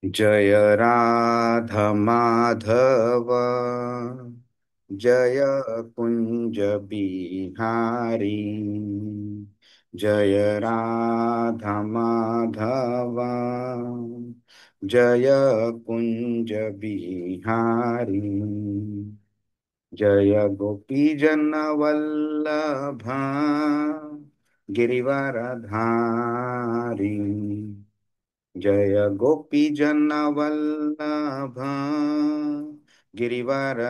जय राधा माधव, जय कुंज बिहारी। जय राधा माधव, जय कुंज बिहारी। जय गोपी जन वल्लभ गिरिवरधारी। जय गोपी जन वल्लभ गिरिवरधारी।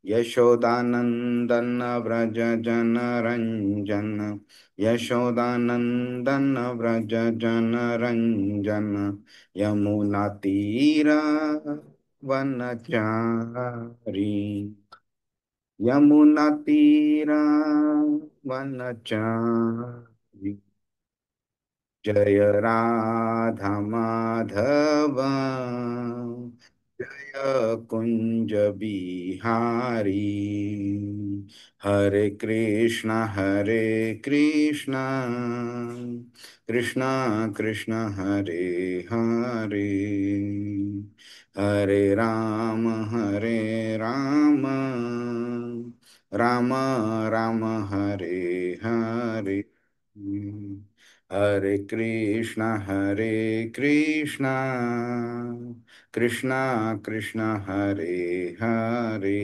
यशोदानंदन व्रज जन रंजन, यशोदानंदन व्रज जन रंजन। यमुना तीर वनचारी, यमुना तीर वनचारी। जय राधा माधव, जय कुंज बिहारी। हरे कृष्ण कृष्ण कृष्ण हरे हरे, हरे राम राम राम हरे हरे। हरे कृष्ण कृष्ण कृष्ण हरे हरे,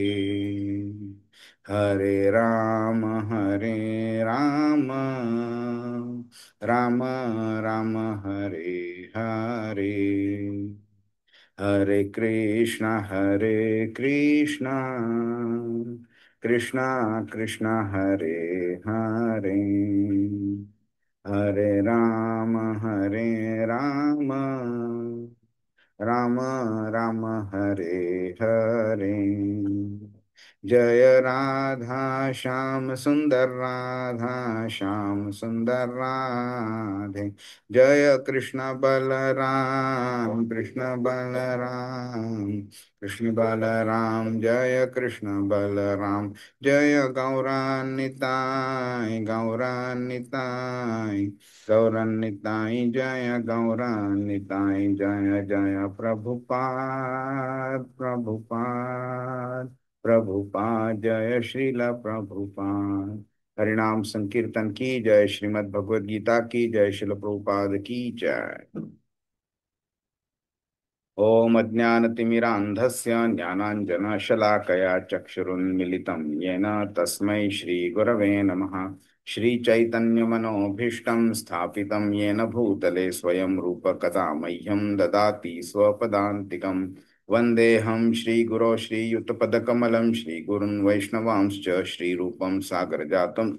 हरे राम राम राम हरे हरे। हरे कृष्ण कृष्ण कृष्ण हरे हरे, हरे राम राम राम हरे हरे। जय राधा श्याम सुंदर, राधा श्याम सुंदर राधे। जय कृष्ण बलराम, कृष्ण बलराम, कृष्ण बलराम। जय कृष्ण बलराम, जय गौरानिताय गौरानिताय, गौरनिताय जय गौरनिताय। जय जय प्रभुपाद प्रभुपाद प्रभुपाद, जय श्रील प्रभुपाद। हरिनाम संकीर्तन की जय, श्रीमद् भगवद गीता की जय, श्रील प्रभुपाद की जय। ओम अज्ञानतिमिरान्धस्य ज्ञानाञ्जनशलाकया चक्षुरुन्मिलितं येन तस्मै श्रीगुरवे नमः। श्रीचैतन्यमनोभीष्टं स्थापितं येन भूतले स्वयं रूप कदा मह्यं ददाति स्वपदान्तिकं। वन्देऽहं श्रीगुरो श्रीयुतपदकमलं, श्रीगुरुन् वैष्णवांश्च श्रीरूपं सागरजातं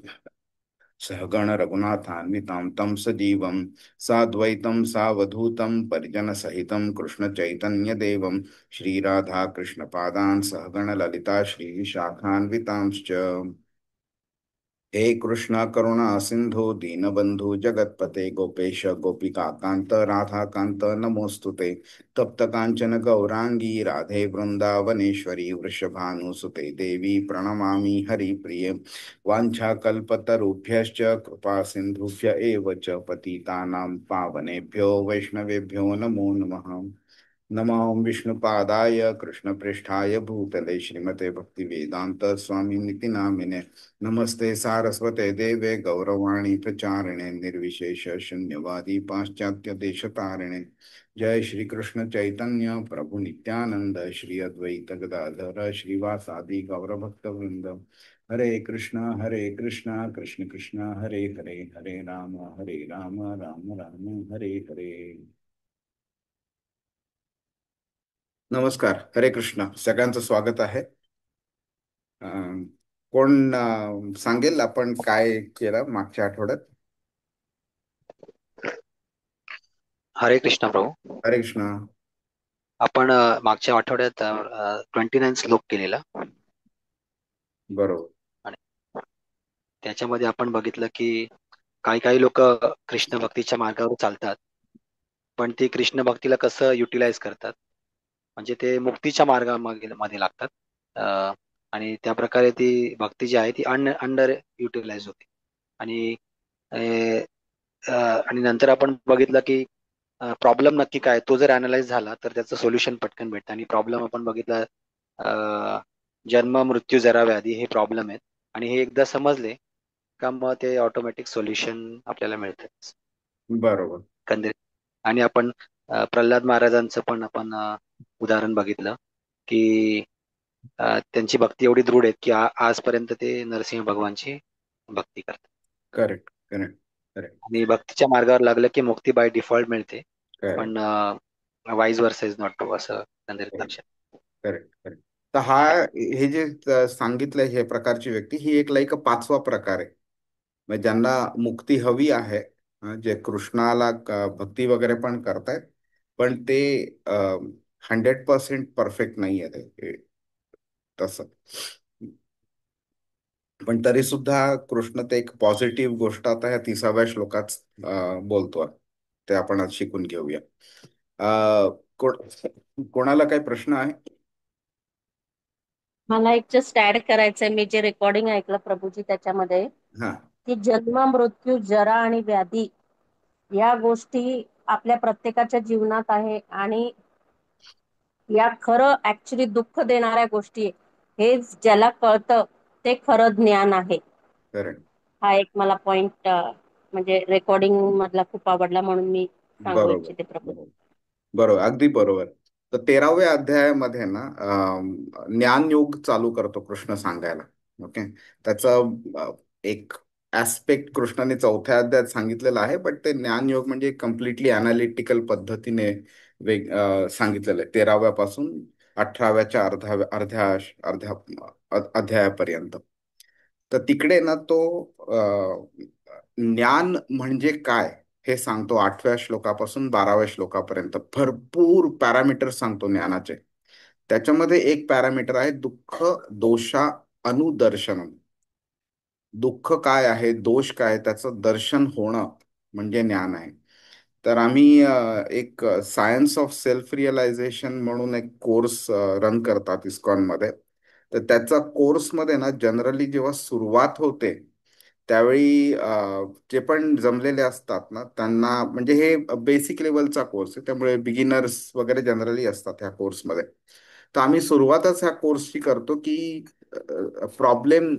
सहगण रघुनाथान्वितां तं सजीवं साद्वैतं सावधूतं परिजनसहितं कृष्णचैतन्यदेवं श्रीराधाकृष्णपादान् सहगण ललिता श्रीविशाखान्वितांश्च। हे कृष्ण करुणा सिंधु दीनबंधु जगतपते गोपेश गोपिका कांत राधा कांत नमोस्तुते। तप्त कांचन गौरांगी राधे वृंदावनेश्वरी वृषभानुसुते देवी प्रणमामि हरिप्रिये। वाञ्छाकल्पतरुभ्यश्च कृपा सिन्धुभ्य एव च पतितानां पावनेभ्यो वैष्णवेभ्यो नमो नमः। नमो विष्णुपादाय कृष्णप्रेष्ठाय भूतले श्रीमते भक्तिवेदांत स्वामिनिति नामिने। नमस्ते सारस्वते देवे गौरवाणी प्रचारिणे निर्विशेष शून्यवादी पाश्चात्य देशतारिणे। जय श्री कृष्ण चैतन्य प्रभु नित्यानंद श्री अद्वैत गदाधर श्रीवासादि गौरभक्तवृंद। हरे कृष्ण कृष्ण कृष्ण हरे हरे, हरे राम राम राम हरे हरे। नमस्कार, हरे कृष्ण, सगळ्यांचं स्वागत आहे. अं, कोण सांगेल आपण काय केलं मागच्या आठवड्यात? हरे कृष्ण प्रभू. हरे कृष्ण. आपण मागच्या आठवड्यात 29 श्लोक केलेला बरोबर. आणि त्याच्यामध्ये आपण बघितलं की काही काही लोक कृष्ण भक्तीच्या मार्गावर चालतात, पण ते कृष्ण भक्तीला कसं युटिलाइज करतात, म्हणजे ते मुक्तीच्या मार्गामध्ये मध्ये लागतात. अ, आणि त्या प्रकारे ती भक्ती जी आहे ती अंडर युटिलाइज होते. आणि अ, अ, आणि नंतर आपण बघितलं की प्रॉब्लेम नक्की काय तो जर अनालाइज झाला तर त्याचं सोल्युशन पटकन भेटतं. आणि प्रॉब्लेम आपण बघितला, अं, जन्म मृत्यू जरा व्याधी हे प्रॉब्लेम आहेत, आणि हे एकदा समजले का मग ते ऑटोमॅटिक सोल्युशन आपल्याला मिळतं बरोबर. एकंदरीत. आणि आपण प्रल्हाद महाराजांचं पण आपण उदाहरण बघितलं की त्यांची भक्ती एवढी दृढ आहे की आजपर्यंत ते नरसिंह भगवानची भक्ती करतात. करेक्ट, करेक्ट, करेक्ट, आणि भक्तीच्या मार्गावर लागलं की मुक्ती बाय डिफॉल्ट मिळते. करेक्ट, पण wise versa is not true असं एकंदरीत करेक्ट, लक्षात. Correct, correct. तर हे जे सांगितलंय हे प्रकारची व्यक्ती ही एक लाईक पाचवा प्रकार आहे. म्हणजे ज्यांना मुक्ती हवी आहे, जे कृष्णाला भक्ती वगैरे पण करतायत, पण ते 100% परफेक्ट नाही आहे तसं. पण तरी सुद्धा कृष्ण ते एक पॉझिटिव्ह गोष्ट आता ह्या 30व्या श्लोकात बोलतोय. ते आपण आज शिकून घेऊया. कोणाला काही प्रश्न आहे? मला एक जस्ट ऍड करायचंय, मी जे रेकॉर्डिंग ऐकलं प्रभूजी त्याच्यामध्ये, हा. की जन्म मृत्यू जरा आणि व्याधी या गोष्टी आपल्या प्रत्येकाच्या जीवनात आहे, आणि या खरं ऍक्च्युली दुःख देणाऱ्या गोष्टी आहे. हे ज्याला कळतं ते खरं ज्ञान आहे. करेक्ट. हा एक मला पॉइंट म्हणजे रेकॉर्डिंग मधला खूप आवडला, म्हणून मी सांगू बरोबर, इच्छिते प्रभू. बरोबर, बरोबर, अगदी बरोबर. तर 13व्या अध्यायामध्ये ना ज्ञानयोग चालू करतो कृष्ण सांगायला. ओके. त्याचा एक ऍस्पेक्ट कृष्णाने 4थ्या अध्यायात सांगितलेला आहे, बट ते ज्ञानयोग म्हणजे कम्प्लिटली अनालिटिकल पद्धतीने सांगितलेलं आहे 13व्या पासून 18व्याच्या अर्ध्या अध्यायापर्यंत. तर तिकडे ना तो ज्ञान म्हणजे काय हे सांगतो 8व्या श्लोकापासून 12व्या श्लोकापर्यंत. भरपूर पॅरामीटर सांगतो ज्ञानाचे. त्याच्यामध्ये एक पॅरामीटर आहे दुःख दोषा अनुदर्शनम. दुःख काय आहे, दोष काय, त्याचं दर्शन होणं म्हणजे ज्ञान आहे. तर आम्ही एक सायन्स ऑफ सेल्फ रिअलायझेशन म्हणून एक कोर्स रन करतात इस्कॉनमध्ये. तर त्याचा कोर्समध्ये ना जनरली जेव्हा सुरुवात होते त्यावेळी जे पण जमलेले असतात ना त्यांना, म्हणजे हे बेसिक लेवलचा कोर्स आहे त्यामुळे बिगिनर्स वगैरे जनरली असतात ह्या कोर्समध्ये. तर आम्ही सुरुवातच ह्या कोर्सची करतो की प्रॉब्लेम,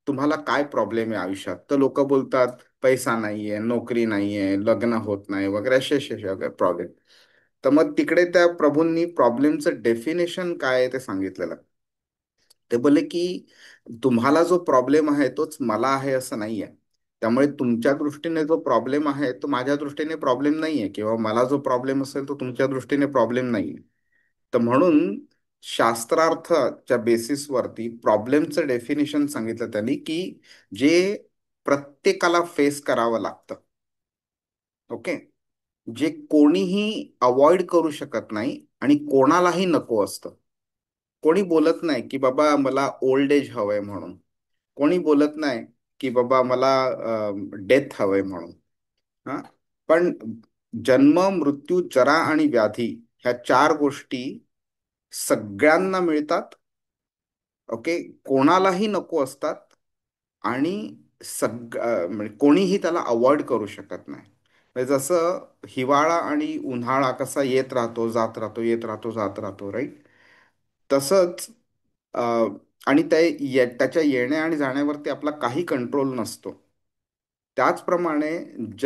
तुम्हाला काय प्रॉब्लेम आहे आयुष्यात. तर लोक बोलतात पैसा नाहीये, नोकरी नाहीये, लग्न होत नाही वगैरे असे असे प्रॉब्लेम. तर मग तिकडे त्या प्रभूंनी प्रॉब्लेमचं डेफिनेशन काय आहे ते सांगितलेलं. ते बोलले की तुम्हाला जो प्रॉब्लेम आहे तोच मला आहे असं नाहीये. त्यामुळे तुमच्या दृष्टीने जो प्रॉब्लेम आहे तो माझ्या दृष्टीने प्रॉब्लेम नाहीये, किंवा मला जो प्रॉब्लेम असेल तो तुमच्या दृष्टीने प्रॉब्लेम नाहीये. तर म्हणून शास्त्रार्थच्या बेसिसवरती प्रॉब्लेमचं डेफिनेशन सांगितलं त्यांनी की जे प्रत्येकाला फेस करावं लागतं. ओके. जे कोणीही अवॉइड करू शकत नाही आणि कोणालाही नको असतं. कोणी बोलत नाही की बाबा मला ओल्ड एज हवंय म्हणून. कोणी बोलत नाही की बाबा मला डेथ हवंय म्हणून. हा. पण जन्म मृत्यू जरा आणि व्याधी ह्या 4 गोष्टी सगळ्यांना मिळतात. ओके. कोणालाही नको असतात आणि म्हणजे कोणीही त्याला अवॉइड करू शकत नाही. म्हणजे जसं हिवाळा आणि उन्हाळा कसा येत राहतो जात राहतो, येत राहतो जात राहतो, राईट. तसंच आणि त्याच्या येण्या आणि जाण्यावरती आपला काही कंट्रोल नसतो. त्याचप्रमाणे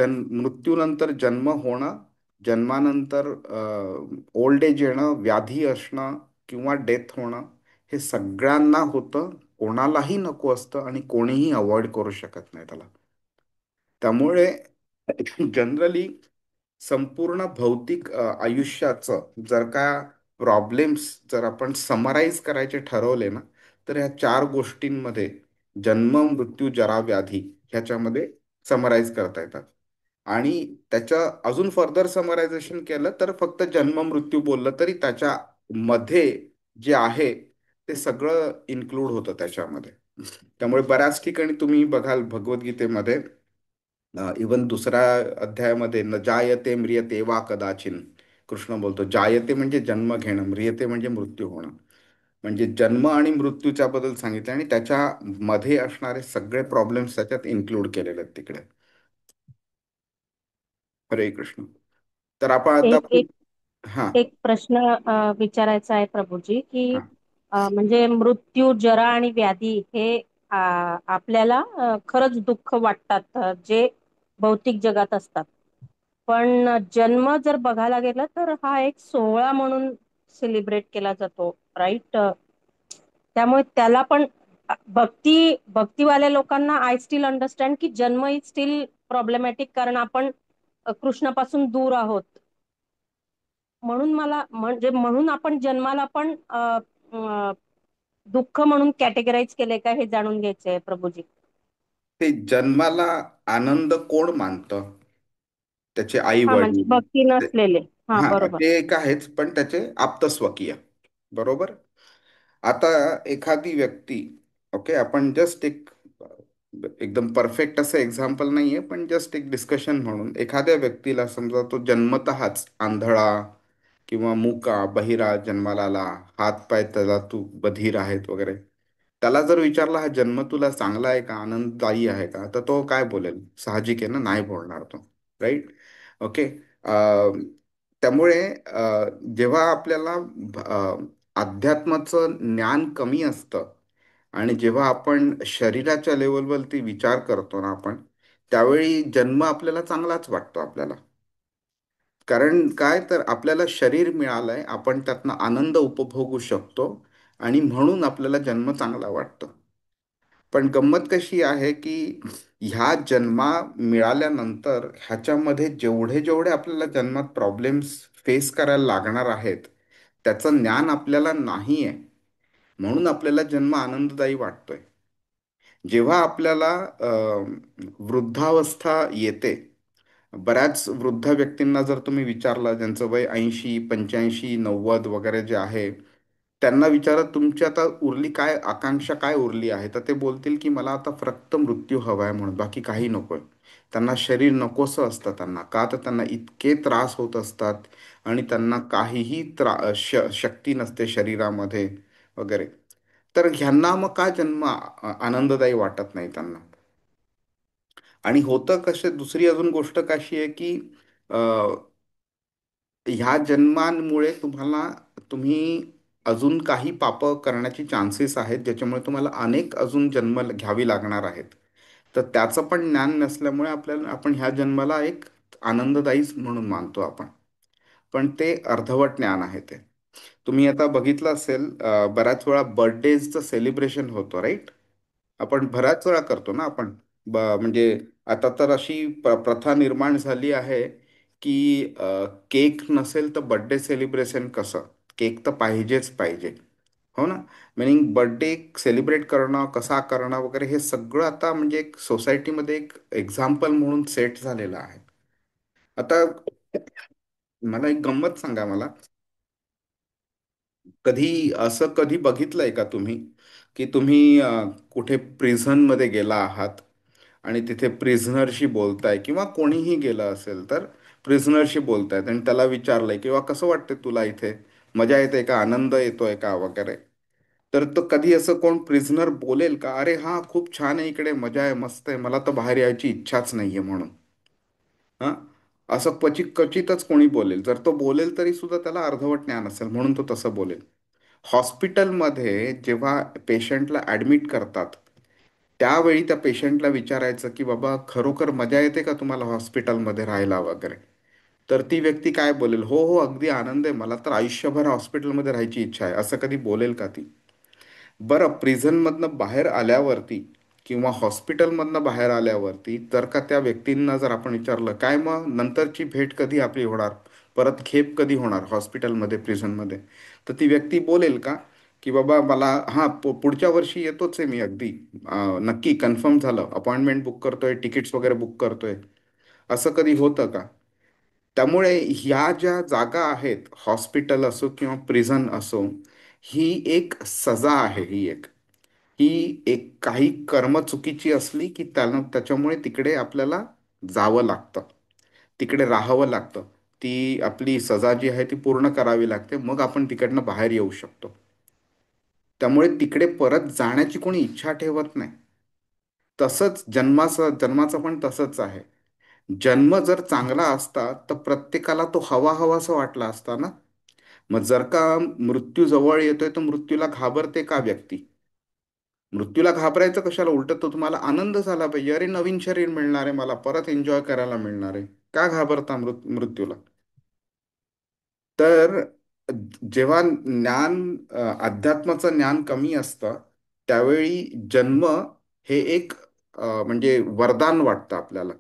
मृत्यूनंतर जन्म होणं, जन्मानंतर ओल्ड एज येणं, व्याधी असणं किंवा डेथ होणं, हे सगळ्यांना होतं. कोणालाही नको असतं आणि कोणीही अवॉइड करू शकत नाही त्याला. त्यामुळे जनरली संपूर्ण भौतिक आयुष्याचं जर का प्रॉब्लेम्स जर आपण समराईज करायचे ठरवले ना, तर ह्या 4 गोष्टींमध्ये जन्म मृत्यू जरा व्याधी ह्याच्यामध्ये समराईज करता येतात. आणि त्याच्या अजून फर्दर समरायझेशन केलं तर फक्त जन्म मृत्यू बोललं तरी त्याच्या मध्ये जे आहे ते सगळं इन्क्लूड होतं त्याच्यामध्ये. त्यामुळे बऱ्याच ठिकाणी तुम्ही बघाल भगवद्गीतेमध्ये इवन दुसऱ्या अध्यायामध्ये न जायते म्रियते वा कदाचिन कृष्ण बोलतो. जायते म्हणजे जन्म घेणं, म्रियते म्हणजे मृत्यू होणं. म्हणजे जन्म आणि मृत्यूच्या बद्दल सांगितलं आणि त्याच्या मध्ये असणारे सगळे प्रॉब्लेम्स त्याच्यात इन्क्लूड केलेले आहेत तिकडे. हरे कृष्ण. तर आपण आता एक एक खूप. हा. एक प्रश्न विचारायचा आहे प्रभूजी, की हा. म्हणजे मृत्यू, जरा आणि व्याधी हे आपल्याला खरंच दुःख वाटतात, जे भौतिक जगात असतात. पण जन्म जर बघायला गेलं तर हा एक सोहळा म्हणून सेलिब्रेट केला जातो, राईट? त्यामुळे त्याला पण भक्तीवाल्या लोकांना आय स्टील अंडरस्टँड की जन्म इज स्टील प्रॉब्लेमॅटिक, कारण आपण कृष्णापासून दूर आहोत. म्हणून म्हणून आपण जन्माला पण दुःख म्हणून कॅटेगराईज केलंय का, हे जाणून घ्यायचंय प्रभूजी. ते जन्माला आनंद कोण मानतं? त्याचे आई हा, म्हणजे वडील. भक्ती नसलेले. हा, हा, बरोबर. ते एक आहेच, पण त्याचे आप्तस्वकीय. बरोबर. आता एखादी व्यक्ती, ओके, आपण जस्ट एक एकदम परफेक्ट असं एक्झाम्पल नाहीये, पण जस्ट एक डिस्कशन म्हणून, एखाद्या व्यक्तीला समजा तो जन्मतःच आंधळा किंवा मुका बहिरा जन्माला आला, हात पाय त्याला तू बधीर आहेत वगैरे, त्याला जर विचारला हा जन्म तुला चांगला आहे का, आनंददायी आहे का, तर तो काय बोलेल? साहजिक आहे ना, नाही बोलणार तो. राईट. ओके. त्यामुळे जेव्हा आपल्याला अध्यात्माचं ज्ञान कमी असतं आणि जेव्हा आपण शरीराच्या लेवलवरती विचार करतो ना आपण, त्यावेळी जन्म आपल्याला चांगलाच वाटतो आपल्याला. कारण काय, तर आपल्याला शरीर मिळालंय, आपण त्यातनं आनंद उपभोगू शकतो आणि म्हणून आपल्याला जन्म चांगला वाटतो. पण गंमत कशी आहे की ह्या जन्मा मिळाल्यानंतर ह्याच्यामध्ये जेवढे जेवढे आपल्याला जन्मात प्रॉब्लेम्स फेस करायला लागणार आहेत, त्याचं ज्ञान आपल्याला नाही आहे. म्हणून आपल्याला जन्म आनंददायी वाटतोय. जेव्हा आपल्याला वृद्धावस्था येते, बऱ्याच वृद्ध व्यक्तींना जर तुम्ही विचारलं, ज्यांचं वय 80, 85, 90 वगैरे जे आहे, त्यांना विचारा तुमची आता उरली काय आकांक्षा, काय उरली आहे, तर ते बोलतील की मला आता फक्त मृत्यू हवा आहे म्हणून, बाकी काही नकोय. त्यांना शरीर नकोसं असतं. त्यांना का, तर त्यांना इतके त्रास होत असतात आणि त्यांना काहीही शक्ती नसते शरीरामध्ये वगैरे. तर ह्यांना मग का जन्म आनंददायी वाटत नाही त्यांना? आणि होतं कसे, दुसरी अजून गोष्ट कशी आहे की ह्या जन्मांमुळे तुम्ही अजून काही पाप करण्याची चान्सेस आहेत, ज्याच्यामुळे तुम्हाला अनेक अजून जन्म घ्यावी लागणार आहेत. तर त्याचं पण ज्ञान नसल्यामुळे आपण ह्या जन्माला एक आनंददायीच म्हणून मानतो आपण. पण ते अर्धवट ज्ञान आहे ते. तुम्ही आता बघितलं असेल, बऱ्याच वेळा बर्थडेजचं सेलिब्रेशन होतं, राईट? आपण बऱ्याच वेळा करतो ना आपण. म्हणजे आता तर अशी प्रथा निर्माण झाली आहे की केक नसेल तर बर्थडे सेलिब्रेशन कसं? केक तर पाहिजेच पाहिजे. हो ना. मिनिंग बर्थडे सेलिब्रेट करणं, कसा करणं वगैरे, हे सगळं आता म्हणजे एक सोसायटीमध्ये एक एक्झाम्पल म्हणून सेट झालेलं आहे. आता मला एक गंमत सांगा. मला कधी असं कधी बघितलंय का तुम्ही की तुम्ही कुठे प्रिझनमध्ये गेला आहात आणि तिथे प्रिझनरशी बोलताय, किंवा कोणीही गेलं असेल तर प्रिझनरशी बोलतायत आणि त्याला विचारलंय किंवा कसं वाटतंय तुला इथे, मजा येते का, आनंद येतोय का वगैरे, तर तो कधी असं कोण प्रिझनर बोलेल का, अरे हा खूप छान आहे इकडे, मजा आहे, मस्त आहे, मला तर बाहेर यायची इच्छाच नाहीये म्हणून? हा. असं क्वचित क्वचितच कोणी बोलेल. जर तो बोलेल तरी सुद्धा त्याला अर्धवट ज्ञान असेल म्हणून तो तसं बोलेल. हॉस्पिटलमध्ये जेव्हा पेशंटला ॲडमिट करतात, त्यावेळी त्या पेशंटला विचारायचं की बाबा खरोखर मजा येते का तुम्हाला हॉस्पिटलमध्ये राहायला वगैरे, तर ती व्यक्ती काय बोलेल? हो हो, अगदी आनंद आहे, मला तर आयुष्यभर हॉस्पिटलमध्ये राहायची इच्छा आहे, असं कधी बोलेल का ती? बरं, प्रिझनमधनं बाहेर आल्यावरती किंवा हॉस्पिटलमधनं बाहेर आल्यावरती जर का त्या व्यक्तींना जर आपण विचारलं काय मग नंतरची भेट कधी आपली होणार, परत खेप कधी होणार हॉस्पिटलमध्ये, प्रिझनमध्ये, तर ती व्यक्ती बोलेल का की बाबा मला हां पुढच्या वर्षी येतोच आहे मी, अगदी नक्की कन्फर्म झालं, अपॉइंटमेंट बुक करतोय, तिकीट्स वगैरे बुक करतोय, असं कधी होतं का? त्यामुळे ह्या ज्या जागा आहेत, हॉस्पिटल असो किंवा प्रिझन असो, ही एक सजा आहे. ही एक काही कर्म चुकीची असली की त्याच्यामुळे तिकडे आपल्याला जावं लागतं, तिकडे राहावं लागतं. ती आपली सजा जी आहे ती पूर्ण करावी लागते, मग आपण तिकडनं बाहेर येऊ शकतो. त्यामुळे तिकडे परत जाण्याची कोणी इच्छा ठेवत नाही. तसंच जन्माचं पण तसंच आहे. जन्म जर चांगला असता तर प्रत्येकाला तो हवा हवासा वाटला असता ना. मग जर का मृत्यू जवळ येतोय तर मृत्यूला घाबरते का व्यक्ती? मृत्यूला घाबरायचं कशाला? उलट तो तुम्हाला आनंद झाला पाहिजे, अरे नवीन शरीर मिळणार आहे मला, परत एन्जॉय करायला मिळणार आहे. का घाबरता मृत्यूला? तर जेव्हा अध्यात्माचं ज्ञान कमी असतं त्यावेळी जन्म हे एक म्हणजे वरदान वाटतं आपल्याला.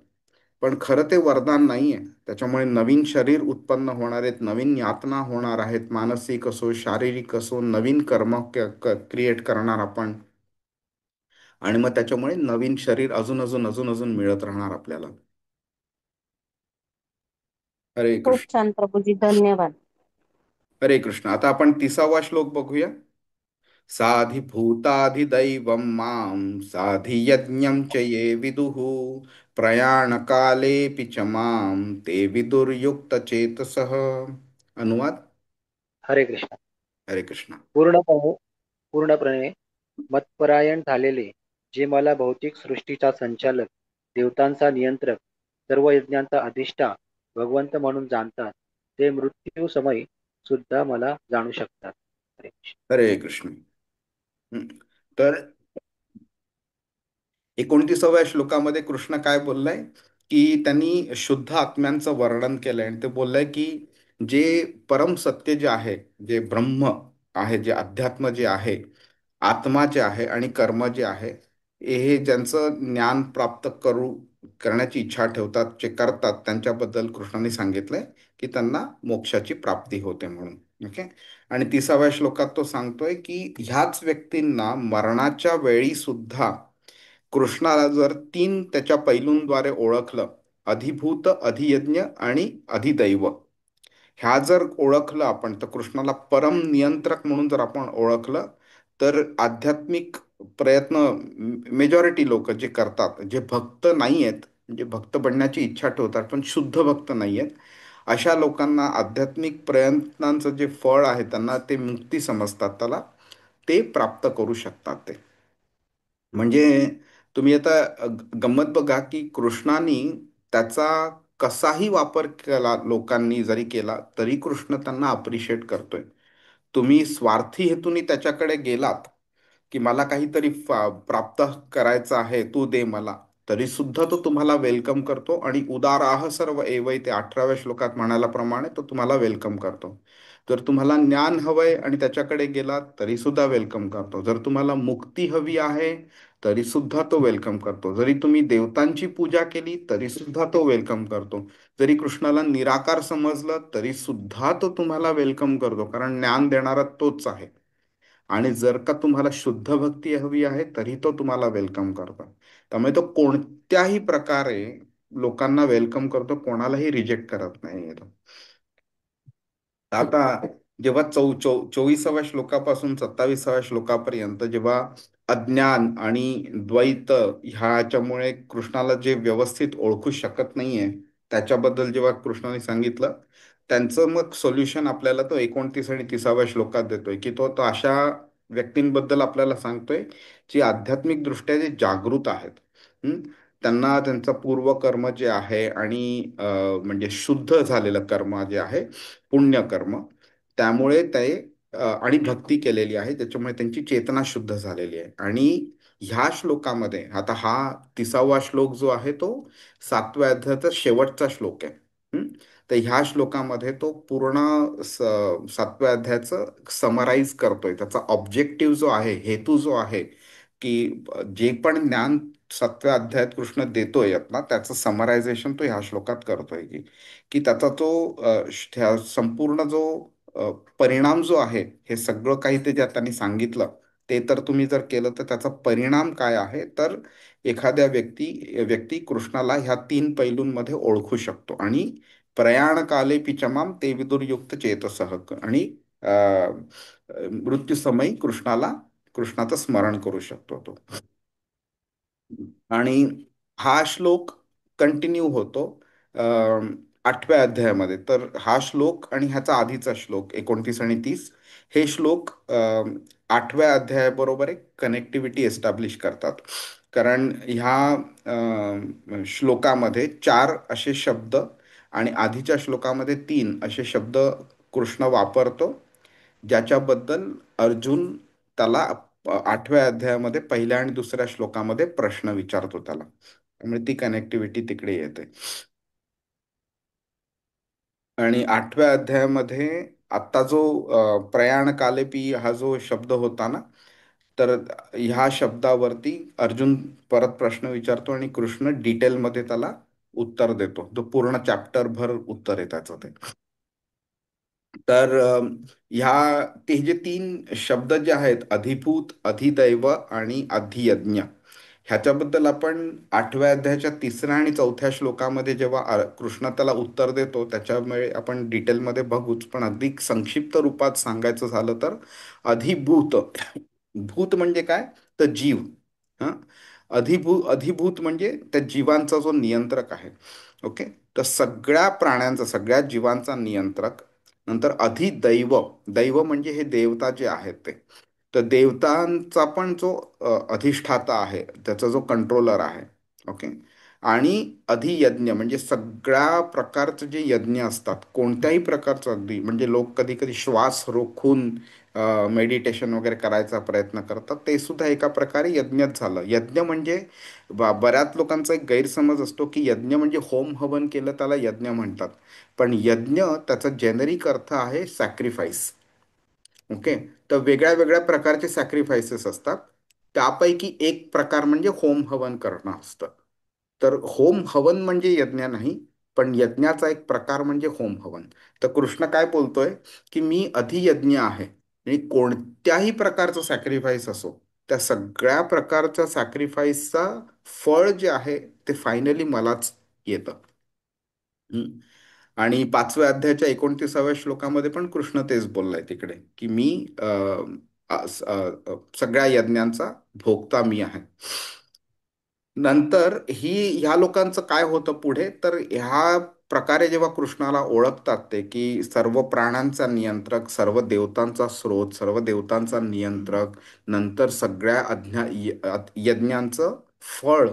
पण खरं ते वरदान नाहीये. त्याच्यामुळे नवीन शरीर उत्पन्न होणार आहेत, नवीन यातना होणार आहेत, मानसिक असो शारीरिक असो, नवीन कर्म क्रिएट करणार आपण. आणि मग त्याच्यामुळे नवीन शरीर अजून अजून अजून अजून मिळत राहणार आपल्याला. हरे खूप कृष्ण. छान प्रभूजी, धन्यवाद. हरे कृष्ण. आता आपण 30वा श्लोक बघूया. साधिभूताधिदैवं मां साधियज्ञं च ये विदुः प्रयाणकालेऽपि च मां ते विदुर्युक्तचेतसः. अनुवाद. हरे कृष्ण. हरे कृष्ण. पूर्णपणे पूर्णपणे मतपरायण झालेले, जे मला भौतिक सृष्टीचा संचालक, देवतांचा नियंत्रक, सर्व यज्ञांचा अधिष्ठा, भगवंत म्हणून जाणतात, ते मृत्यू समय सुद्धा मला जाणू शकतात. हरे कृष्ण. हरे कृष्ण. हं. तर 29व्या श्लोकामध्ये कृष्ण काय बोललाय, की त्यांनी शुद्ध आत्म्यांचं वर्णन केलंय आणि ते बोललंय की जे परम सत्य जे आहे, जे ब्रह्म आहे, जे अध्यात्म जे आहे, आत्मा जे आहे आणि कर्म जे आहे, हे ज्यांचं ज्ञान प्राप्त करण्याची इच्छा ठेवतात, जे करतात, त्यांच्याबद्दल कृष्णाने सांगितलंय की त्यांना मोक्षाची प्राप्ती होते म्हणून. ओके. आणि 30व्या श्लोकात तो सांगतोय की ह्याच व्यक्तींना मरणाच्या वेळी सुद्धा कृष्णाला जर तीन त्याच्या पैलूंद्वारे ओळखलं, अधिभूत, अधियज्ञ आणि अधिदैव, ह्या जर ओळखलं आपण, तर कृष्णाला परम नियंत्रक म्हणून जर आपण ओळखलं, तर आध्यात्मिक प्रयत्न मेजॉरिटी लोक जे करतात, जे भक्त नाही आहेत, म्हणजे भक्त बनण्याची इच्छा ठेवतात पण शुद्ध भक्त नाही आहेत, अशा लोकांना आध्यात्मिक प्रयत्नांचं जे फळ आहे त्यांना ते मुक्ती समजतात, त्याला ते प्राप्त करू शकतात ते. म्हणजे तुम्ही आता गंमत बघा की कृष्णानी त्याचा कसाही वापर केला, लोकांनी जरी केला तरी कृष्ण त्यांना अप्रिशिएट करतोय. तुम्ही स्वार्थी हेतून त्याच्याकडे गेलात की मला काहीतरी प्राप्त करायचं आहे, तू दे मला, तरी सुद्धा तो तुम्हाला वेलकम करतो. आणि उदाराह सर्व एवै, ते 18व्या श्लोकात म्हणाल्याप्रमाणे तो तुम्हाला वेलकम करतो. जर तुम्हाला ज्ञान हवंय आणि त्याच्याकडे गेलात तरी सुद्धा वेलकम करतो. जर तुम्हाला मुक्ती हवी आहे तरी सुद्धा तो वेलकम करतो. जरी तुम्ही देवतांची पूजा केली तरी सुद्धा तो वेलकम करतो. जरी कृष्णाला निराकार समजलं तरी सुद्धा तो तुम्हाला वेलकम करतो, कारण ज्ञान देणारा तोच आहे. आणि जर का तुम्हाला शुद्ध भक्ती हवी आहे तरी तो तुम्हाला वेलकम करतो. त्यामुळे तो कोणत्याही प्रकारे लोकांना वेलकम करतो, कोणालाही रिजेक्ट करत नाही तो. आता जेव्हा 24व्या श्लोकापासून 27व्या श्लोकापर्यंत जेव्हा अज्ञान आणि द्वैत ह्याच्यामुळे कृष्णाला जे व्यवस्थित ओळखू शकत नाहीये त्याच्याबद्दल जेव्हा कृष्णाने सांगितलं, त्यांचं मग सोल्युशन आपल्याला तो 29 आणि 30व्या श्लोकात देतोय, की तो अशा व्यक्तींबद्दल आपल्याला सांगतोय जी आध्यात्मिक दृष्ट्या जे जागृत आहेत. हं? त्यांना त्यांचं पूर्वकर्म जे आहे आणि म्हणजे शुद्ध झालेलं कर्म जे आहे, पुण्यकर्म, त्यामुळे ते आणि भक्ती केलेली आहे त्याच्यामुळे त्यांची चेतना शुद्ध झालेली आहे. आणि ह्या श्लोकामध्ये आता हा 30वा श्लोक जो आहे तो 7व्या अध्यायाचा शेवटचा श्लोक आहे. तर ह्या श्लोकामध्ये तो पूर्ण 7व्या अध्यायाचं समराईज करतोय. त्याचा ऑब्जेक्टिव्ह जो आहे, हेतू जो आहे, की जे पण ज्ञान 7व्या अध्यायात कृष्ण देतोय ना, त्याचं समरायझेशन तो ह्या श्लोकात करतोय. की त्याचा तो संपूर्ण जो परिणाम जो आहे, हे सगळं काही ते ज्या त्यांनी सांगितलं, ते तर तुम्ही जर केलं तर त्याचा परिणाम काय आहे, तर एखाद्या व्यक्ती कृष्णाला ह्या तीन पैलूंमध्ये ओळखू शकतो आणि प्रयाणकाले पिचमाम ते विदुर्युक्त चेतसह, आणि मृत्यूसमयी कृष्णाचं स्मरण करू शकतो तो. आणि हा श्लोक कंटिन्यू होतो 8व्या अध्यायामध्ये. तर हा श्लोक आणि ह्याचा आधीचा श्लोक 29 आणि 30, हे श्लोक 8व्या अध्यायाबरोबर एक कनेक्टिव्हिटी एस्टॅब्लिश करतात. कारण ह्या श्लोकामध्ये 4 असे शब्द आणि आधीच्या श्लोकामध्ये 3 असे शब्द कृष्ण वापरतो, ज्याच्याबद्दल अर्जुन त्याला 8व्या अध्यायामध्ये पहिल्या आणि दुसऱ्या श्लोकामध्ये प्रश्न विचारतो त्याला. त्यामुळे ती कनेक्टिव्हिटी तिकडे येते. आणि 8व्या अध्यायामध्ये आत्ता जो प्रयाण कालेपी हा जो शब्द होता ना, तर ह्या शब्दावरती अर्जुन परत प्रश्न विचारतो आणि कृष्ण डिटेलमध्ये त्याला उत्तर देतो. तो पूर्ण चॅप्टर भर उत्तर आहे त्याचं ते. तर ह्या ते जे 3 शब्द जे आहेत, अधिभूत, अधिदैव आणि अधियज्ञ, ह्याच्याबद्दल आपण 8व्या अध्यायाच्या 3ऱ्या आणि 4थ्या श्लोकामध्ये जेव्हा कृष्ण त्याला उत्तर देतो, त्याच्यामुळे आपण डिटेलमध्ये बघूच, पण अगदी संक्षिप्त रूपात सांगायचं झालं तर अधिभूत, भूत म्हणजे काय, तर जीव. हा, अधिभूत म्हणजे त्या जीवांचा जो नियंत्रक आहे. ओके, तर सगळ्या प्राण्यांचा, सगळ्या जीवांचा नियंत्रक. नंतर अधिदैव, दैव म्हणजे हे देवता जे आहेत ते. तर देवतांचा पण जो अधिष्ठाता आहे, त्याचा जो कंट्रोलर आहे. ओके, आणि अधियज्ञ म्हणजे सगळ्या प्रकारचे जे यज्ञ असतात, कोणत्याही प्रकारचं, अगदी म्हणजे लोक कधी कधी श्वास रोखून मेडिटेशन वगैरे करायचा प्रयत्न करतात, ते सुद्धा एका प्रकारे यज्ञच झालं. यज्ञ म्हणजे बऱ्याच लोकांचा एक गैरसमज असतो की यज्ञ म्हणजे होम हवन केलं त्याला यज्ञ म्हणतात. पण यज्ञ त्याचा जेनेरिक अर्थ आहे सॅक्रिफाईस. ओके, तर वेगळ्या वेगळ्या प्रकारचे सॅक्रिफायसेस असतात. त्यापैकी एक प्रकार म्हणजे होम हवन करणं असतं. तर होम हवन म्हणजे यज्ञ नाही, पण यज्ञाचा एक प्रकार म्हणजे होम हवन. तर कृष्ण काय बोलतोय की मी अधियज्ञ आहे, आणि कोणत्याही प्रकारचं सॅक्रिफाईस असो, त्या सगळ्या प्रकारच्या सॅक्रिफाईसचा फळ जे आहे ते फायनली मलाच येतं. हम्म. आणि 5व्या अध्यायाच्या 29व्या श्लोकामध्ये पण कृष्ण तेच बोललाय तिकडे, की मी सगळ्या यज्ञांचा भोगता मी आहे. नंतर ह्या लोकांचं काय होतं पुढे, तर ह्या प्रकारे जेव्हा कृष्णाला ओळखतात ते, की सर्व प्राणांचा नियंत्रक, सर्व देवतांचा स्रोत, सर्व देवतांचा नियंत्रक, नंतर सगळ्या यज्ञांचं फळ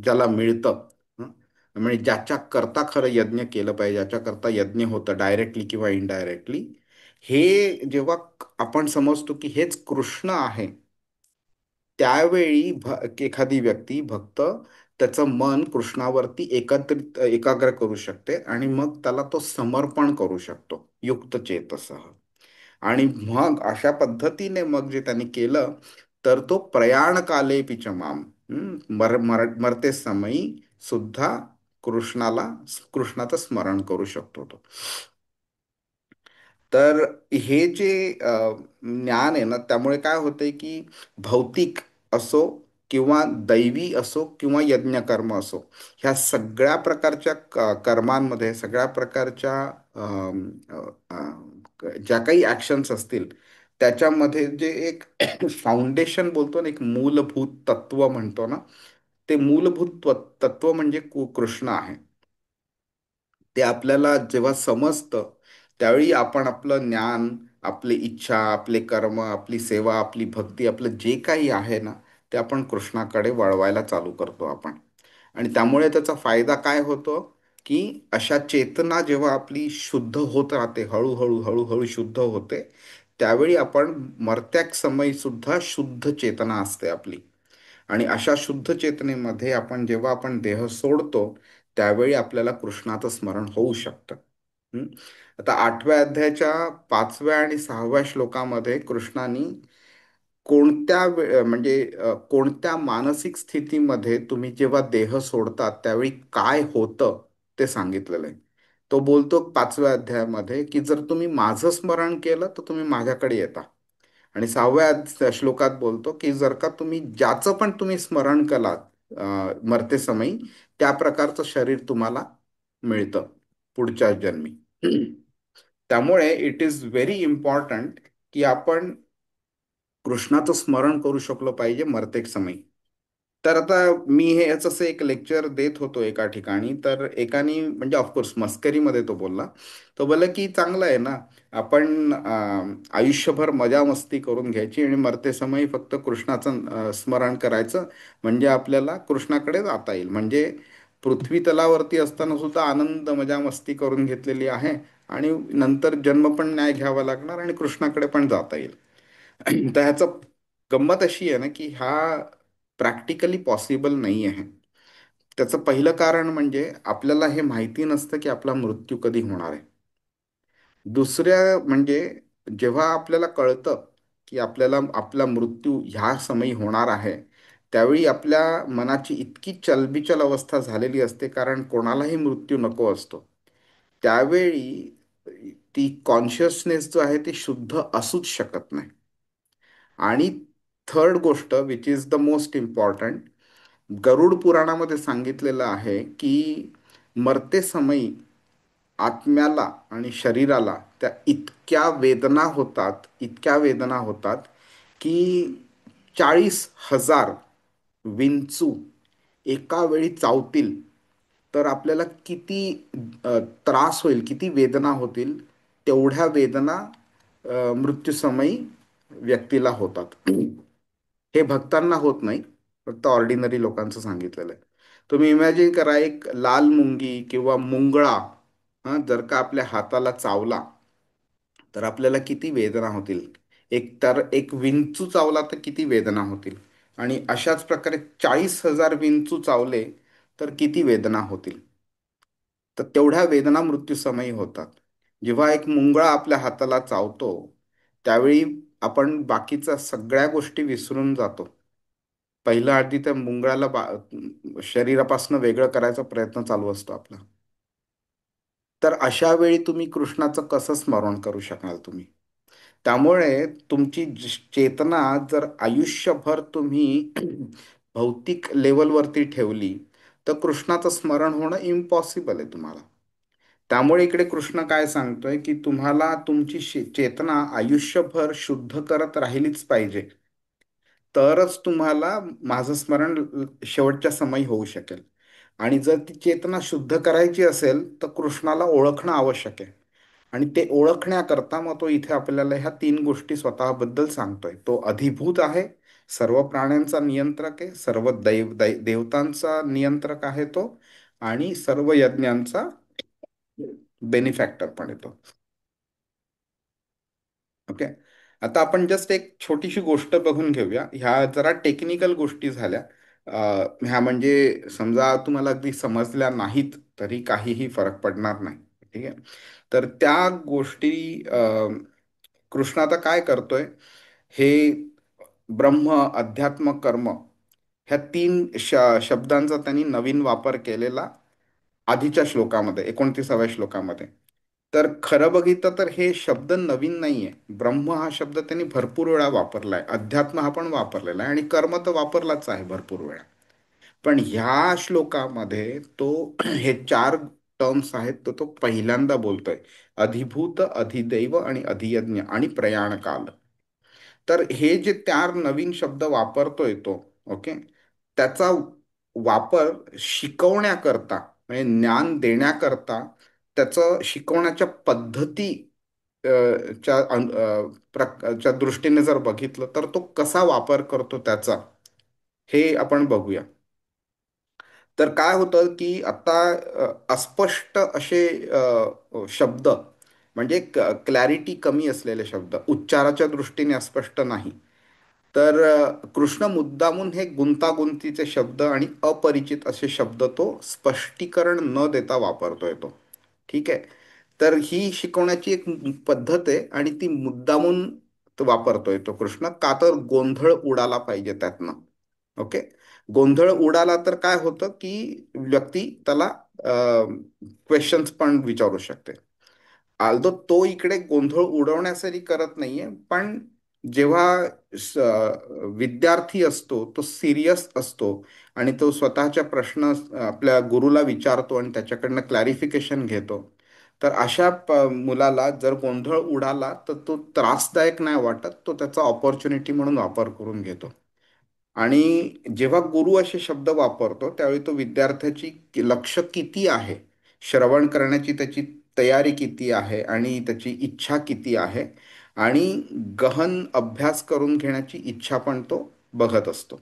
ज्याला मिळतं, हं, म्हणजे ज्याच्या करता खरं यज्ञ केलं पाहिजे, ज्याच्या करता यज्ञ होतं डायरेक्टली किंवा इनडायरेक्टली, हे जेव्हा आपण समजतो की हेच कृष्ण आहे, त्यावेळी एखादी व्यक्ती, भक्त, त्याचं मन कृष्णावरती एकाग्र करू शकते आणि मग त्याला तो समर्पण करू शकतो युक्त चेतसह. आणि मग अशा पद्धतीने मग जे त्यांनी केलं, तर तो प्रयाण काले पिचमाम, मरते समयी सुद्धा कृष्णाचं स्मरण करू शकतो तो. तर हे जे ज्ञान आहे ना, त्यामुळे काय होतंय की भौतिक असो किंवा दैवी असो किंवा यज्ञकर्म असो, ह्या सगळ्या प्रकारच्या कर्मांमध्ये, सगळ्या प्रकारच्या ज्या काही ॲक्शन्स असतील, त्याच्यामध्ये जे एक फाउंडेशन बोलतो ना, एक मूलभूत तत्व म्हणतो ना, ते मूलभूत तत्व म्हणजे कृष्ण आहे. ते आपल्याला जेव्हा समजतं, त्यावेळी आपण आपलं ज्ञान, आपली इच्छा, आपले कर्म, आपली सेवा, आपली भक्ती, आपलं जे काही आहे ना, ते आपण कृष्णाकडे वळवायला चालू करतो आपण. आणि त्यामुळे त्याचा फायदा काय होतो, की अशा चेतना जेव्हा आपली शुद्ध होत राहते, हळूहळू हळूहळू शुद्ध होते, त्यावेळी आपण मर्त्याक समयी सुद्धा शुद्ध चेतना असते आपली. आणि अशा शुद्ध चेतनेमध्ये आपण जेव्हा आपण देह सोडतो, त्यावेळी आपल्याला कृष्णाचं स्मरण होऊ शकतं. हं? आता 8व्या अध्यायाच्या 5व्या आणि 6व्या श्लोकामध्ये कृष्णाने म्हणजे कोणत्या मानसिक स्थितीमध्ये तुम्ही जेव्हा देह सोडतात त्यावेळी काय होतं ते सांगितलेलं आहे. तो बोलतो 5व्या अध्यायामध्ये की जर तुम्ही माझं स्मरण केलं तर तुम्ही माझ्याकडे येता. आणि 6व्या श्लोकात बोलतो की जर का तुम्ही ज्याचं पण तुम्ही स्मरण केलात मरते समयी, त्या प्रकारचं शरीर तुम्हाला मिळतं पुढच्या जन्मी. त्यामुळे इट इज व्हेरी इम्पॉर्टंट की आपण कृष्णाचं स्मरण करू शकलो पाहिजे मरतेक समयी. तर आता मी हे याचं असं एक लेक्चर देत होतो एका ठिकाणी, तर एकानी म्हणजे ऑफकोर्स मस्करीमध्ये तो बोलला. तो बोलला की चांगलं आहे ना, आपण आयुष्यभर मजा मस्ती करून घ्यायची आणि मरते समयी फक्त कृष्णाचं स्मरण करायचं, म्हणजे आपल्याला कृष्णाकडे जाता येईल. म्हणजे पृथ्वी तलावरती असताना सुद्धा आनंद मजा मस्ती करून घेतलेली आहे, आणि नंतर जन्म पण नाही घ्यावा लागणार आणि कृष्णाकडे पण जाता येईल. तर ह्याचं गंमत अशी आहे ना की हा प्रॅक्टिकली पॉसिबल नाही आहे. त्याचं पहिलं कारण म्हणजे आपल्याला हे माहिती नसतं की आपला मृत्यू कधी होणार आहे. दुसऱ्या म्हणजे जेव्हा आपल्याला कळतं की आपल्याला आपला मृत्यू ह्या समयी होणार आहे, त्यावेळी आपल्या मनाची इतकी चलबिचल अवस्था झालेली असते, कारण कोणालाही मृत्यू नको असतो. त्यावेळी ती कॉन्शियसनेस जो आहे ती शुद्ध असूच शकत नाही. आणि थर्ड गोष्ट which is the most important, Garuda पुराणामध्ये सांगितलेलं आहे की मरते समयी आत्म्याला आणि शरीराला त्या इतक्या वेदना होतात की 40,000 विंचू एका वेळी चावतील तर आपल्याला किती त्रास होईल, किती वेदना होतील, तेवढ्या वेदना मृत्यूसमयी व्यक्तीला होतात. हे भक्तांना होत नाही, फक्त ऑर्डिनरी लोकांचं सांगितलेलं आहे. तुम्ही इमॅजिन करा, एक लाल मुंगी किंवा मुंगळा जर का आपल्या हाताला चावला तर आपल्याला किती वेदना होतील. एक विंचू चावला तर किती वेदना होतील, आणि अशाच प्रकारे 40,000 विंचू चावले तर किती वेदना होतील. तर तेवढ्या वेदना मृत्यूसमयी होतात. जेव्हा एक मुंगळा आपल्या हाताला चावतो त्यावेळी आपण बाकीच्या सगळ्या गोष्टी विसरून जातो. पहिलं आधी त्या मुंगळाला शरीरापासून वेगळं करायचा प्रयत्न चालू असतो आपला. तर अशा वेळी तुम्ही कृष्णाचं कसं स्मरण करू शकाल तुम्ही? त्यामुळे तुमची चेतना जर आयुष्यभर तुम्ही भौतिक लेवलवरती ठेवली तर कृष्णाचं स्मरण होणं इम्पॉसिबल आहे तुम्हाला. त्यामुळे इकडे कृष्ण काय सांगतोय की तुम्हाला तुमची चेतना आयुष्यभर शुद्ध करत राहिलीच पाहिजे, तरच तुम्हाला माझं स्मरण शेवटच्या समयी होऊ शकेल. आणि जर ती चेतना शुद्ध करायची असेल तर कृष्णाला ओळखणं आवश्यक आहे. आणि ते ओळखण्याकरता मग तो इथे आपल्याला ह्या तीन गोष्टी स्वतःबद्दल सांगतोय. तो अधिभूत आहे, सर्व प्राण्यांचा नियंत्रक आहे, सर्व देवतांचा नियंत्रक आहे तो, आणि सर्व यज्ञांचा बेनिफॅक्टर पण येतो. ओके. आता आपण जस्ट एक छोटीशी गोष्ट बघून घेऊया. ह्या जरा टेक्निकल गोष्टी झाल्या. ह्या म्हणजे समजा तुम्हाला अगदी समजल्या नाहीत तरी काहीही फरक पडणार नाही. ठीक आहे. तर त्या गोष्टी कृष्ण आता काय करतोय, हे ब्रह्म, अध्यात्म, कर्म ह्या तीन शब्दांचा त्यांनी नवीन वापर केलेला आधीच्या श्लोकामध्ये, 29व्या श्लोकामध्ये. तर खरं बघितलं तर हे शब्द नवीन नाहीये. ब्रह्म हा शब्द त्यांनी भरपूर वेळा वापरलाय, अध्यात्म हा पण वापरलेला आहे, आणि कर्म तर वापरलाच आहे भरपूर वेळा. पण ह्या श्लोकामध्ये तो हे चार टर्म्स आहेत तो पहिल्यांदा बोलतोय: अधिभूत, अधिदैव आणि अधियज्ञ आणि प्रयाणकाल. तर हे जे चार नवीन शब्द वापरतोय तो, ओके, त्याचा वापर शिकवण्याकरता म्हणजे ज्ञान देण्याकरता, त्याचं शिकवण्याच्या पद्धती अ, च्या दृष्टीने जर बघितलं तर तो कसा वापर करतो त्याचा, हे आपण बघूया. तर काय होतं की आता अस्पष्ट असे शब्द, म्हणजे क्लॅरिटी कमी असलेले शब्द, उच्चाराच्या दृष्टीने अस्पष्ट नाही, तर कृष्ण मुद्दामून हे गुंतागुंतीचे शब्द आणि अपरिचित असे शब्द तो स्पष्टीकरण न देता वापरतोय तो. ठीक आहे. तर ही शिकवण्याची एक पद्धत आहे, आणि ती मुद्दामून तो वापरतोय तो कृष्ण, का तर गोंधळ उडाला पाहिजे त्यातनं. ओके. गोंधळ उडाला तर काय होतं की व्यक्ती त्याला क्वेश्चन्स पण विचारू शकते. आल्दो तो इकडे गोंधळ उडवण्यासाठी करत नाहीये, पण जेव्हा विद्यार्थी असतो तो सिरियस असतो आणि तो स्वतःच्या प्रश्न आपल्या गुरुला विचारतो आणि त्याच्याकडनं क्लॅरिफिकेशन घेतो, तर अशा मुलाला जर गोंधळ उडाला तर तो त्रासदायक नाही वाटत, तो त्याचा ऑपॉर्च्युनिटी म्हणून वापर करून घेतो. आणि जेव्हा गुरु असे शब्द वापरतो त्यावेळी तो विद्यार्थ्याची लक्ष किती आहे, श्रवण करण्याची त्याची तयारी किती आहे आणि त्याची इच्छा किती आहे, आणि गहन अभ्यास करून घेण्याची इच्छा पण तो बघत असतो.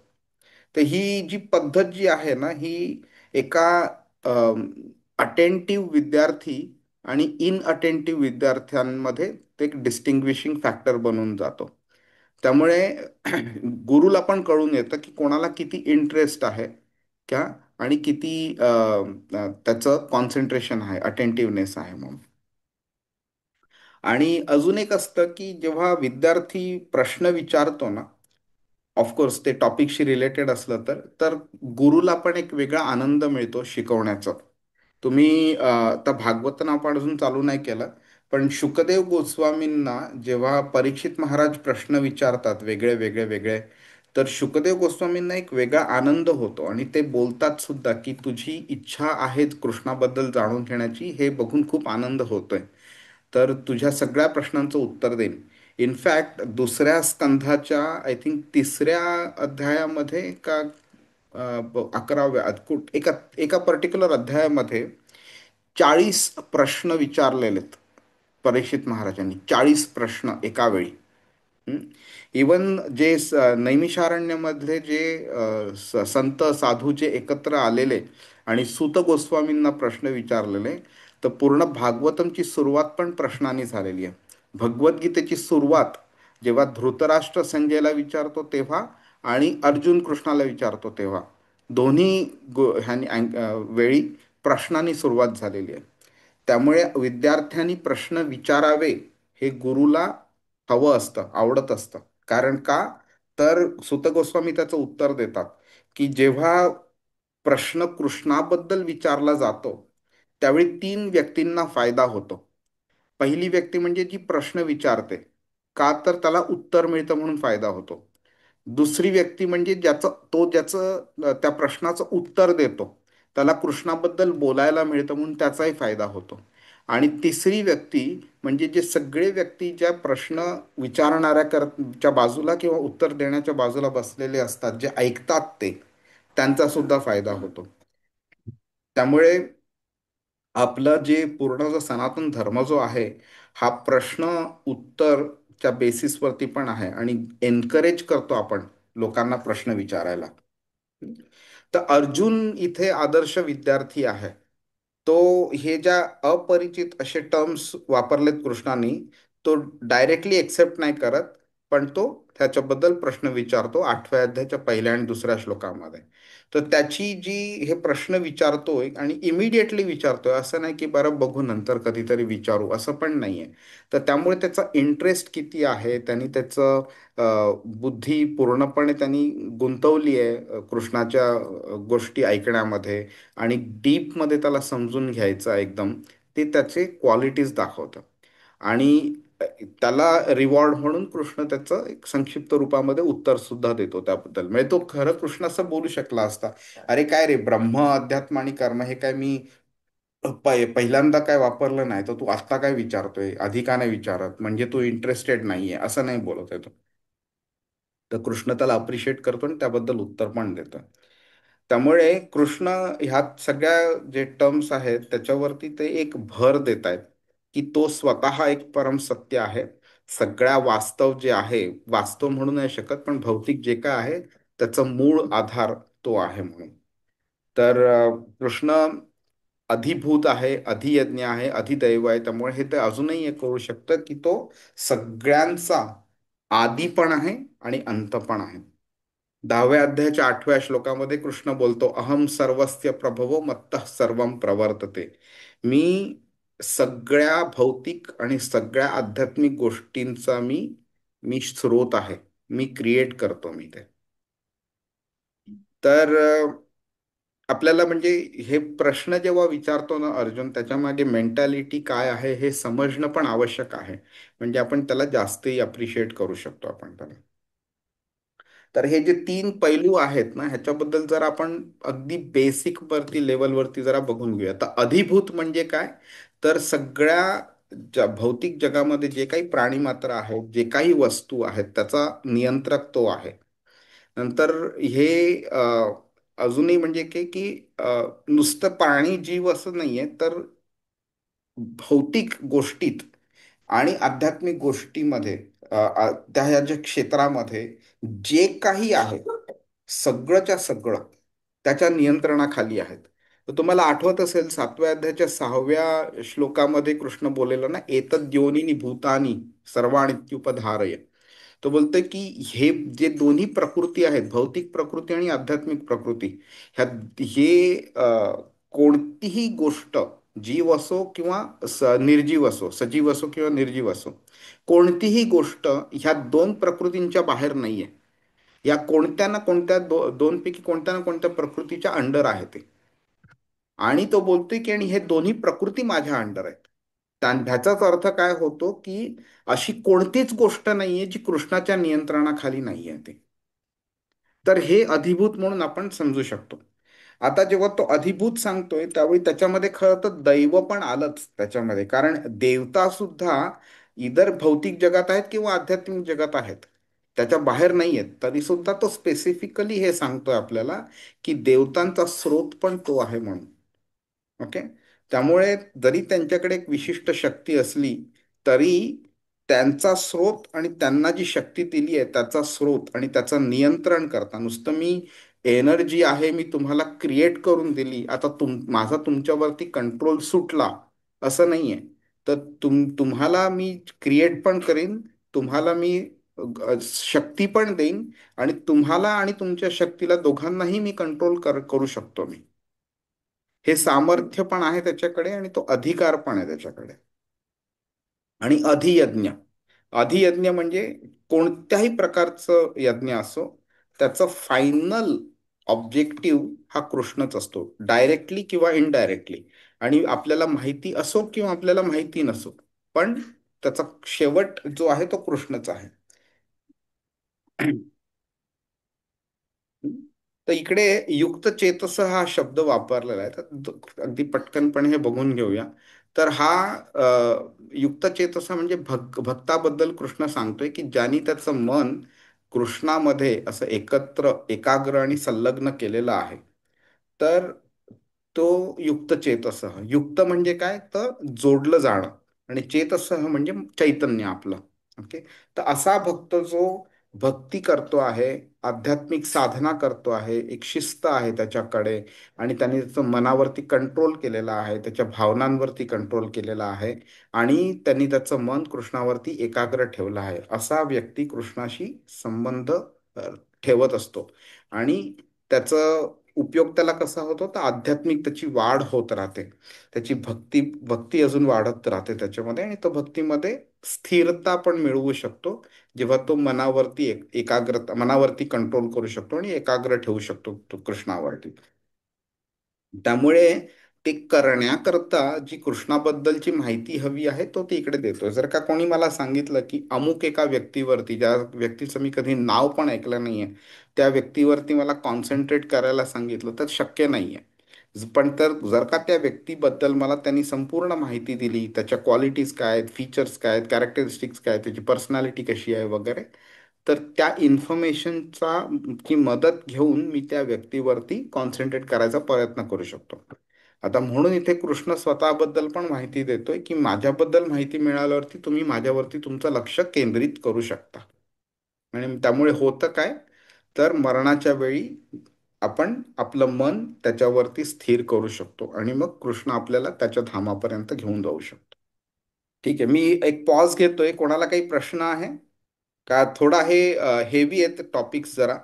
तर ही जी पद्धत जी आहे ना, ही एका अटेंटिव्ह विद्यार्थी आणि इनअटेंटिव्ह विद्यार्थ्यांमध्ये ते एक डिस्टिंग्विशिंग फॅक्टर बनून जातो. त्यामुळे गुरुला पण कळून येतं की कोणाला किती इंटरेस्ट आहे क्या, आणि किती त्याचं कॉन्सन्ट्रेशन आहे, अटेंटिव्हनेस आहे म्हणून. आणि अजून एक असतं की जेव्हा विद्यार्थी प्रश्न विचारतो ना, ऑफकोर्स ते टॉपिकशी रिलेटेड असलं तर गुरुला पण एक वेगळा आनंद मिळतो शिकवण्याचा. तुम्ही आता भागवतन आपण अजून चालू नाही केलं, पण शुकदेव गोस्वामींना जेव्हा परीक्षित महाराज प्रश्न विचारतात वेगळे वेगळे वेगळे, तर शुकदेव गोस्वामींना एक वेगळा आनंद होतो आणि ते बोलतात सुद्धा की तुझी इच्छा आहे कृष्णाबद्दल जाणून घेण्याची, हे बघून खूप आनंद होतोय, तर तुझ्या सगळ्या प्रश्नांचं उत्तर देईन. इनफॅक्ट दुसऱ्या स्कंधाच्या आय थिंक तिसऱ्या अध्यायामध्ये का 11व्या एका एका पर्टिक्युलर अध्यायामध्ये 40 प्रश्न विचारलेलेत परीक्षित महाराजांनी, 40 प्रश्न एका वेळी. इवन जे नैमिषारण्यमधले जे संत साधू जे एकत्र आलेले आणि सूत गोस्वामींना प्रश्न विचारलेले, तर पूर्ण भागवतमची सुरुवात पण प्रश्नांनी झालेली आहे. भगवद्गीतेची सुरुवात जेव्हा धृतराष्ट्र संजयला विचारतो तेव्हा आणि अर्जुन कृष्णाला विचारतो तेव्हा, दोन्ही वेळी प्रश्नांनी सुरुवात झालेली आहे. त्यामुळे विद्यार्थ्यांनी प्रश्न विचारावे हे गुरुला हवं असतं, आवडत असतं. कारण का, तर सुत गोस्वामी त्याचं उत्तर देतात की जेव्हा प्रश्न कृष्णाबद्दल विचारला जातो त्यावेळी 3 व्यक्तींना फायदा होतो. पहिली व्यक्ती म्हणजे जी प्रश्न विचारते, का तर त्याला उत्तर मिळतं म्हणून फायदा होतो. दुसरी व्यक्ती म्हणजे ज्याचं त्या प्रश्नाचं उत्तर देतो, त्याला कृष्णाबद्दल बोलायला मिळतं म्हणून त्याचाही फायदा होतो. आणि तिसरी व्यक्ती म्हणजे जे सगळे व्यक्ती ज्या प्रश्न च्या बाजूला किंवा उत्तर देण्याच्या बाजूला बसलेले असतात, जे ऐकतात ते, त्यांचा सुद्धा फायदा होतो. त्यामुळे आपलं जे पूर्ण जो सनातन धर्म जो आहे, हा प्रश्न उत्तरच्या बेसिसवरती पण आहे आणि एनकरेज करतो आपण लोकांना प्रश्न विचारायला. तर अर्जुन इथे आदर्श विद्यार्थी आहे. तो हे ज्या अपरिचित असे टर्म्स वापरलेत कृष्णाने, तो डायरेक्टली एक्सेप्ट नाही करत, पण तो त्याच्याबद्दल प्रश्न विचारतो 8व्या अध्यायाच्या पहिल्या आणि दुसऱ्या श्लोकामध्ये. तर त्याची जी हे प्रश्न विचारतोय आणि इमिडिएटली विचारतोय, असं नाही की बरं बघू नंतर कधीतरी विचारू, असं पण नाहीये. तर त्यामुळे त्याचा इंटरेस्ट किती आहे, त्यांनी त्याचं बुद्धी पूर्णपणे त्यांनी गुंतवली आहे कृष्णाच्या गोष्टी ऐकण्यामध्ये आणि डीपमध्ये त्याला समजून घ्यायचं एकदम, ते त्याचे क्वालिटीज दाखवतं. आणि त्याला रिवॉर्ड म्हणून कृष्ण त्याचं एक संक्षिप्त रूपामध्ये उत्तर सुद्धा देतो त्याबद्दल. म्हणजे तो खरं कृष्ण असं बोलू शकला असता, अरे काय रे, ब्रह्म अध्यात्म आणि कर्म हे काय मी पहिल्यांदा काय वापरलं नाही, तर तू आत्ता काय विचारतोय, आधी का नाही विचारत, म्हणजे तू इंटरेस्टेड नाहीये, असं नाही बोलत आहे तो. तर कृष्ण त्याला अप्रिशिएट करतो आणि त्याबद्दल उत्तर पण देतो. त्यामुळे कृष्ण ह्यात सगळ्या जे टर्म्स आहेत त्याच्यावरती ते एक भर देत आहेत की तो स्वतः एक परम सत्य आहे. सगळ्या वास्तव जे आहे, वास्तव म्हणू नाही शकत, पण भौतिक जे काय आहे त्याचं मूळ आधार तो आहे म्हणून. तर कृष्ण अधिभूत आहे, अधियज्ञ आहे, अधिदैव आहे. त्यामुळे हे ते अजूनही हे करू शकतं की तो सगळ्यांचा आदी पण आहे आणि अंत पण आहे. 10व्या अध्यायाच्या 8व्या श्लोकामध्ये कृष्ण बोलतो, अहम सर्वस्य प्रभवो मत्तः सर्वम प्रवर्तते. मी सगळ्या भौतिक आणि सगळ्या आध्यात्मिक गोष्टींचा मी मी स्रोत आहे, मी क्रिएट करतो मी ते. तर आपल्याला म्हणजे हे प्रश्न जेव्हा विचारतो ना अर्जुन, त्याच्या मागे मेंटॅलिटी काय आहे हे समजणं पण आवश्यक आहे. म्हणजे आपण त्याला जास्तही अप्रिशिएट करू शकतो आपण त्याला. तर हे जे 3 पैलू आहेत ना, ह्याच्याबद्दल जर आपण अगदी बेसिक वरती लेवलवरती जरा बघून घेऊया. तर अधिभूत म्हणजे काय, तर सगळ्या भौतिक जगामध्ये जे काही प्राणी मात्र आहेत, जे काही वस्तू आहेत, त्याचा नियंत्रक तो आहे. नंतर हे अजूनही म्हणजे की नुसतं पाणी जीव असं नाहीये, तर भौतिक गोष्टीत आणि आध्यात्मिक गोष्टीमध्ये त्या ह्या ज्या क्षेत्रामध्ये जे काही आहे सगळंच्या सगळं त्याच्या नियंत्रणाखाली आहेत. तर तुम्हाला आठवत असेल 7व्या अध्यायाच्या 6व्या श्लोकामध्ये कृष्ण बोललेलं ना, एतद् योनीनी भूतानी सर्वाणीत्युपधारय. तो बोलतोय की हे जे दोन्ही प्रकृती आहेत, भौतिक प्रकृती आणि आध्यात्मिक प्रकृती, ह्या हे कोणतीही गोष्ट जीव असो किंवा निर्जीव असो, सजीव असो किंवा निर्जीव असो, कोणतीही गोष्ट ह्या दोन प्रकृतींच्या बाहेर नाहीये. या कोणत्या ना कोणत्या दोनपैकी कोणत्या ना कोणत्या प्रकृतीच्या अंडर आहे ते. आणि तो बोलतोय की आणि हे दोन्ही प्रकृती माझ्या अंडर आहेत. ह्याचाच अर्थ काय होतो की अशी कोणतीच गोष्ट नाहीये जी कृष्णाच्या नियंत्रणाखाली नाहीये ते. तर हे अधिभूत म्हणून आपण समजू शकतो. आता जेव्हा तो अधिभूत सांगतोय त्यावेळी त्याच्यामध्ये खरं तर दैव पण आलंच त्याच्यामध्ये, कारण देवता सुद्धा इतर भौतिक जगात आहेत किंवा आध्यात्मिक जगात आहेत, त्याच्या बाहेर नाही आहेत. तरी सुद्धा तो स्पेसिफिकली हे सांगतोय आपल्याला की देवतांचा स्रोत पण तो आहे म्हणून. ओके. त्यामुळे जरी त्यांच्याकडे एक विशिष्ट शक्ती असली तरी त्यांचा स्रोत आणि त्यांना जी शक्ती दिली आहे त्याचा स्रोत आणि त्याचं नियंत्रण करता, नुसतं मी एनर्जी आहे मी तुम्हाला क्रिएट करून दिली आता माझा तुमच्यावरती कंट्रोल सुटला असं नाहीये. तर तुम्हाला मी क्रिएट पण करीन, तुम्हाला मी शक्ती पण देईन, आणि तुम्हाला आणि तुमच्या शक्तीला दोघांनाही मी कंट्रोल करू शकतो मी. हे सामर्थ्य पण आहे त्याच्याकडे आणि तो अधिकार पण आहे त्याच्याकडे. आणि अधियज्ञ, अधियज्ञ म्हणजे कोणत्याही प्रकारचं यज्ञ असो त्याचं फायनल ऑब्जेक्टिव्ह हा कृष्णच असतो, डायरेक्टली किंवा इनडायरेक्टली. आणि आपल्याला माहिती असो किंवा आपल्याला माहिती नसो, पण त्याचा शेवट जो आहे तो कृष्णच आहे. तर इकडे युक्त चेतस हा शब्द वापरलेला आहे, तर अगदी पटकनपणे हे बघून घेऊया. तर हा युक्त चेतस म्हणजे भक्ताबद्दल कृष्ण सांगतोय की ज्यांनी त्याचं मन कृष्णामध्ये असं एकत्र एकाग्र आणि संलग्न केलेलं आहे, तर तो युक्त चेतसः. युक्त म्हणजे काय, तर जोडलं जाणं, आणि चेतसः म्हणजे चैतन्य आपलं. ओके. तर असा भक्त जो भक्ती करतो आहे, आध्यात्मिक साधना करतो आहे, एक शिस्त आहे त्याच्याकडे, आणि त्याने त्याचं मनावरती कंट्रोल केलेला आहे, त्याच्या भावनांवरती कंट्रोल केलेला आहे, आणि त्यांनी त्याचं मन कृष्णावरती एकाग्र ठेवलं आहे, असा व्यक्ती कृष्णाशी संबंध ठेवत असतो. आणि त्याचं उपयोग त्याला कसा होतो, तर आध्यात्मिक त्याची वाढ होत राहते, त्याची भक्ती भक्ती अजून वाढत राहते त्याच्यामध्ये, आणि तो भक्तीमध्ये स्थिरता पण मिळवू शकतो जेव्हा तो मनावरती एकाग्रता, मनावरती कंट्रोल करू शकतो आणि एकाग्र ठेवू शकतो तो कृष्णावरती. त्यामुळे ते करण्याकरता जी कृष्णाबद्दलची माहिती हवी आहे तो ती इकडे देतोय. जर का कोणी मला सांगितलं की अमुक एका व्यक्तीवरती, ज्या व्यक्तीचं मी कधी नाव पण ऐकलं नाहीये, त्या व्यक्तीवरती मला कॉन्सन्ट्रेट करायला सांगितलं तर शक्य नाहीये. पण तर जर का त्या व्यक्तीबद्दल मला त्यांनी संपूर्ण माहिती दिली, त्याच्या क्वालिटीज काय आहेत, फीचर्स काय आहेत, कॅरेक्टरिस्टिक्स काय आहेत, त्याची पर्सनॅलिटी कशी आहे वगैरे, तर त्या इन्फॉर्मेशनचा ची मदत घेऊन मी त्या व्यक्तीवरती कॉन्सन्ट्रेट करायचा प्रयत्न करू शकतो. आता म्हणून इथे कृष्ण स्वतःबद्दल पण माहिती देतोय की माझ्याबद्दल माहिती मिळाल्यावरती तुम्ही माझ्यावरती तुमचं लक्ष केंद्रित करू शकता. आणि त्यामुळे होतं काय, तर मरणाच्या वेळी आपण आपलं मन त्याच्यावरती स्थिर करू शकतो आणि मग कृष्ण आपल्याला त्याच्या धामापर्यंत घेऊन जाऊ शकतो. ठीक आहे, मी एक पॉज घेतोय. कोणाला काही प्रश्न आहे का? थोडा हे हेवी आहेत टॉपिक्स जरा,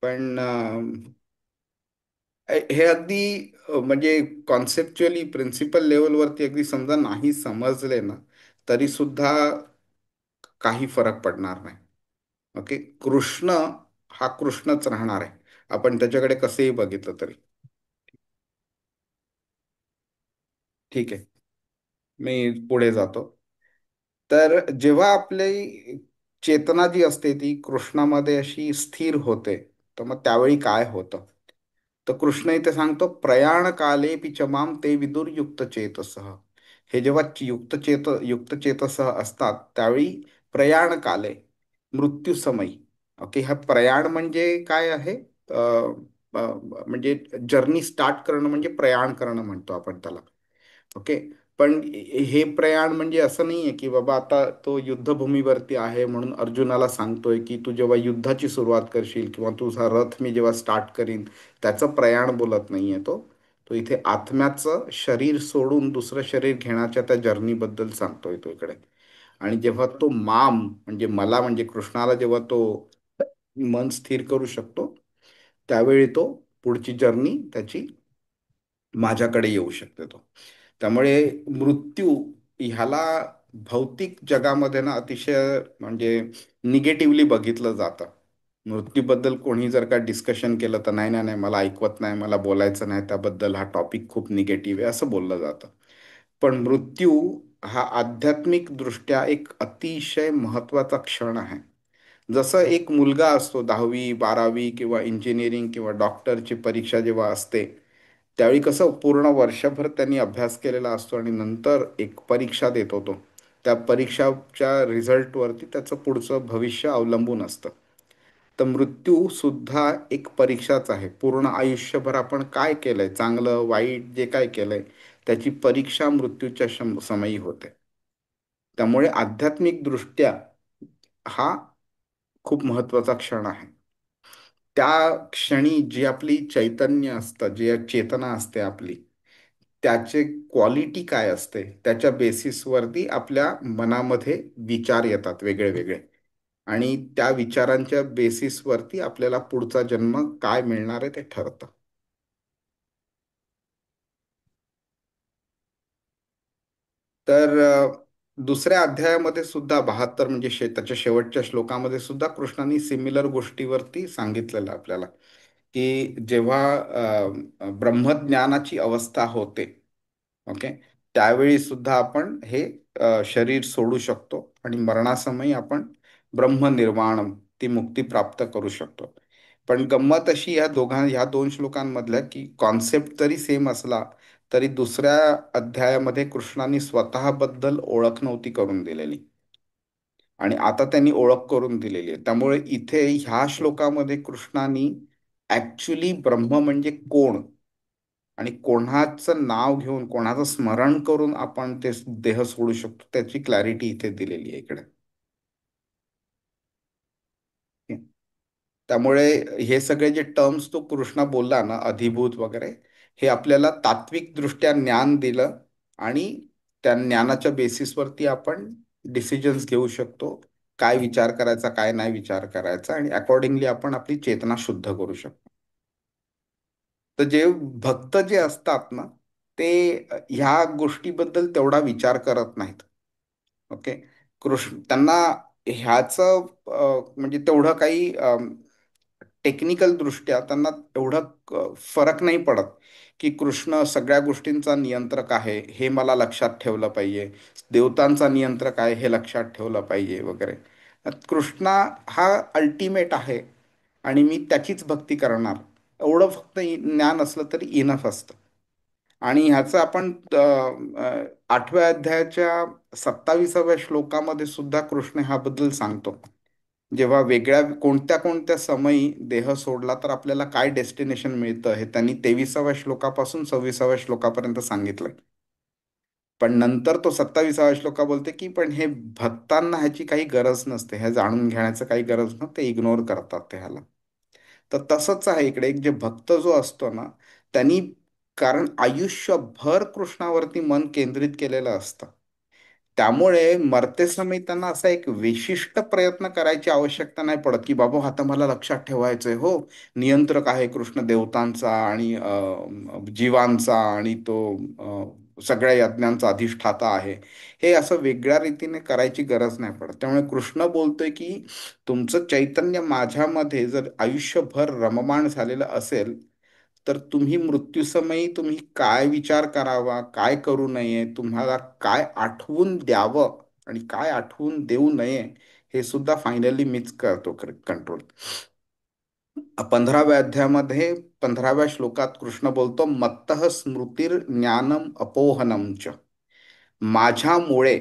पण हे अगदी म्हणजे कॉन्सेप्च्युअली प्रिन्सिपल लेवलवरती अगदी समजा नाही समजले ना तरी सुद्धा काही फरक पडणार नाही. ओके. कृष्ण हा कृष्णच राहणार आहे, आपण त्याच्याकडे कसेही बघितलं तरी. ठीक आहे, मी पुढे जातो. तर जेव्हा आपली चेतना जी असते ती कृष्णामध्ये अशी स्थिर होते, तर मग त्यावेळी काय होतं, तर कृष्ण इथे सांगतो प्रयाण काले पिचमाम ते विदुर युक्त चेतसः. हे जेव्हा युक्त चेतसः असतात त्यावेळी प्रयाण काले, मृत्यू समयी, ओके, हा प्रयाण म्हणजे काय आहे? अ, म्हणजे जर्नी स्टार्ट करणं म्हणजे प्रयाण करणं म्हणतो आपण त्याला. ओके. पण हे प्रयाण म्हणजे असं नाहीये की बाबा आता तो युद्धभूमीवरती आहे म्हणून अर्जुनाला सांगतोय की तू जेव्हा युद्धाची सुरुवात करशील किंवा तुझा रथ मी जेव्हा स्टार्ट करीन, त्याचं प्रयाण बोलत नाहीये तो. तो इथे आत्म्याचं शरीर सोडून दुसरं शरीर घेण्याच्या त्या जर्नीबद्दल सांगतोय तो इकडे. आणि जेव्हा तो माम म्हणजे मला म्हणजे कृष्णाला जेव्हा तो मन स्थिर करू शकतो, त्यावेळी तो पुढची जर्नी त्याची माझ्याकडे येऊ शकते तो. त्यामुळे मृत्यू ह्याला भौतिक जगामध्ये ना अतिशय म्हणजे निगेटिव्हली बघितलं जातं. मृत्यूबद्दल कोणी जर का डिस्कशन केलं तर नाही नाही नाही, मला ऐकवत नाही, मला बोलायचं नाही त्याबद्दल, हा टॉपिक खूप निगेटिव्ह आहे असं बोललं जातं. पण मृत्यू हा आध्यात्मिक दृष्ट्या एक अतिशय महत्वाचा क्षण आहे. जसं एक मुलगा असतो 10वी 12वी किंवा इंजिनिअरिंग किंवा डॉक्टरची परीक्षा जेव्हा असते, त्यावेळी कसं पूर्ण वर्षभर त्यांनी अभ्यास केलेला असतो आणि नंतर एक परीक्षा देतो तो. त्या परीक्षाच्या रिझल्टवरती त्याचं पुढचं भविष्य अवलंबून असतं. तर मृत्यू सुद्धा एक परीक्षाच आहे. पूर्ण आयुष्यभर आपण काय केलंय, चांगलं वाईट जे काय केलंय, त्याची परीक्षा मृत्यूच्या समयी होते. त्यामुळे आध्यात्मिक दृष्ट्या हा खूप महत्वाचा क्षण आहे. त्या क्षणी जी आपली चैतन्य असतं, जी चेतना असते आपली, त्याचे क्वालिटी काय असते, त्याच्या बेसिसवरती आपल्या मनामध्ये विचार येतात वेगळे वेगळे. आणि त्या विचारांच्या बेसिसवरती आपल्याला पुढचा जन्म काय मिळणार आहे ते ठरतं. तर दुसऱ्या अध्यायामध्ये सुद्धा 72 म्हणजे त्याच्या शेवटच्या श्लोकामध्ये सुद्धा कृष्णाने सिमिलर गोष्टीवरती सांगितलेलं आहे आपल्याला, की जेव्हा ब्रह्मज्ञानाची अवस्था होते, ओके, त्यावेळी सुद्धा आपण हे शरीर सोडू शकतो आणि मरणासमयी आपण ब्रह्मनिर्वाण, ती मुक्ती प्राप्त करू शकतो. पण गंमत अशी ह्या दोन श्लोकांमधल्या की कॉन्सेप्ट जरी सेम असला तरी दुसऱ्या अध्यायामध्ये कृष्णाने स्वतःबद्दल ओळख नव्हती करून दिलेली आणि आता त्यांनी ओळख करून दिलेली आहे. त्यामुळे इथे ह्या श्लोकामध्ये कृष्णाने ऍक्च्युली ब्रह्म म्हणजे कोण आणि कोणाचं नाव घेऊन कोणाचं स्मरण करून आपण ते देह सोडू शकतो त्याची क्लॅरिटी इथे दिलेली आहे इकडे. त्यामुळे हे सगळे जे टर्म्स तो कृष्णा बोलला ना, अधिभूत वगैरे, हे आपल्याला तात्विक दृष्ट्या ज्ञान दिलं आणि त्या ज्ञानाच्या बेसिसवरती आपण डिसिजन्स घेऊ शकतो, काय विचार करायचा काय नाही विचार करायचा, आणि अकॉर्डिंगली आपण आपली चेतना शुद्ध करू शकतो. तर जे भक्त जे असतात ना, ते ह्या गोष्टीबद्दल तेवढा विचार करत नाहीत. ओके. त्यांना ह्याचं म्हणजे तेवढं काही टेक्निकल दृष्ट्या त्यांना एवढं फरक नाही पडत की कृष्ण सगळ्या गोष्टींचा नियंत्रक आहे हे मला लक्षात ठेवलं पाहिजे, देवतांचा नियंत्रक आहे हे लक्षात ठेवलं पाहिजे वगैरे. कृष्णा हा अल्टिमेट आहे आणि मी त्याचीच भक्ती करणार, एवढं फक्त ज्ञान असलं तरी इनफ असतं. आणि ह्याचं आपण 8व्या अध्यायाच्या 27व्या श्लोकामध्ये सुद्धा कृष्ण ह्याबद्दल सांगतो. जेव्हा वेगळ्या कोणत्या कोणत्या समयी देह सोडला तर आपल्याला काय डेस्टिनेशन मिळतं हे त्यांनी 23व्या श्लोकापासून 26व्या श्लोकापर्यंत सांगितलंय. पण नंतर तो 27व्या श्लोका बोलते की पण हे भक्तांना ह्याची काही गरज नसते, हे जाणून घेण्याचं काही गरज नसते, ते इग्नोर करतात ते ह्याला. तर तसंच आहे इकडे, एक जे भक्त जो असतो ना, त्यांनी कारण आयुष्यभर कृष्णावरती मन केंद्रित केलेलं असतं, त्यामुळे मरतेसमयी त्यांना असा एक विशिष्ट प्रयत्न करायची आवश्यकता नाही पडत की बाबा आता मला लक्षात ठेवायचंय, हो नियंत्रक आहे कृष्ण देवतांचा आणि जीवांचा आणि तो सगळ्या यज्ञांचा अधिष्ठाता आहे, हे असं वेगळ्या रीतीने करायची गरज नाही पडत. त्यामुळे कृष्ण बोलतोय की तुमचं चैतन्य माझ्यामध्ये जर आयुष्यभर रममाण झालेलं असेल तर तुम्ही मृत्यूसमयी तुम्ही काय विचार करावा, काय करू नये, तुम्हाला काय आठवून द्यावं आणि काय आठवून देऊ नये, हे सुद्धा फायनली मीच करतो कंट्रोल. 15व्या अध्यायामध्ये 15व्या श्लोकात कृष्ण बोलतो मत्तः स्मृतीर ज्ञानम अपोहनम च, माझ्यामुळे,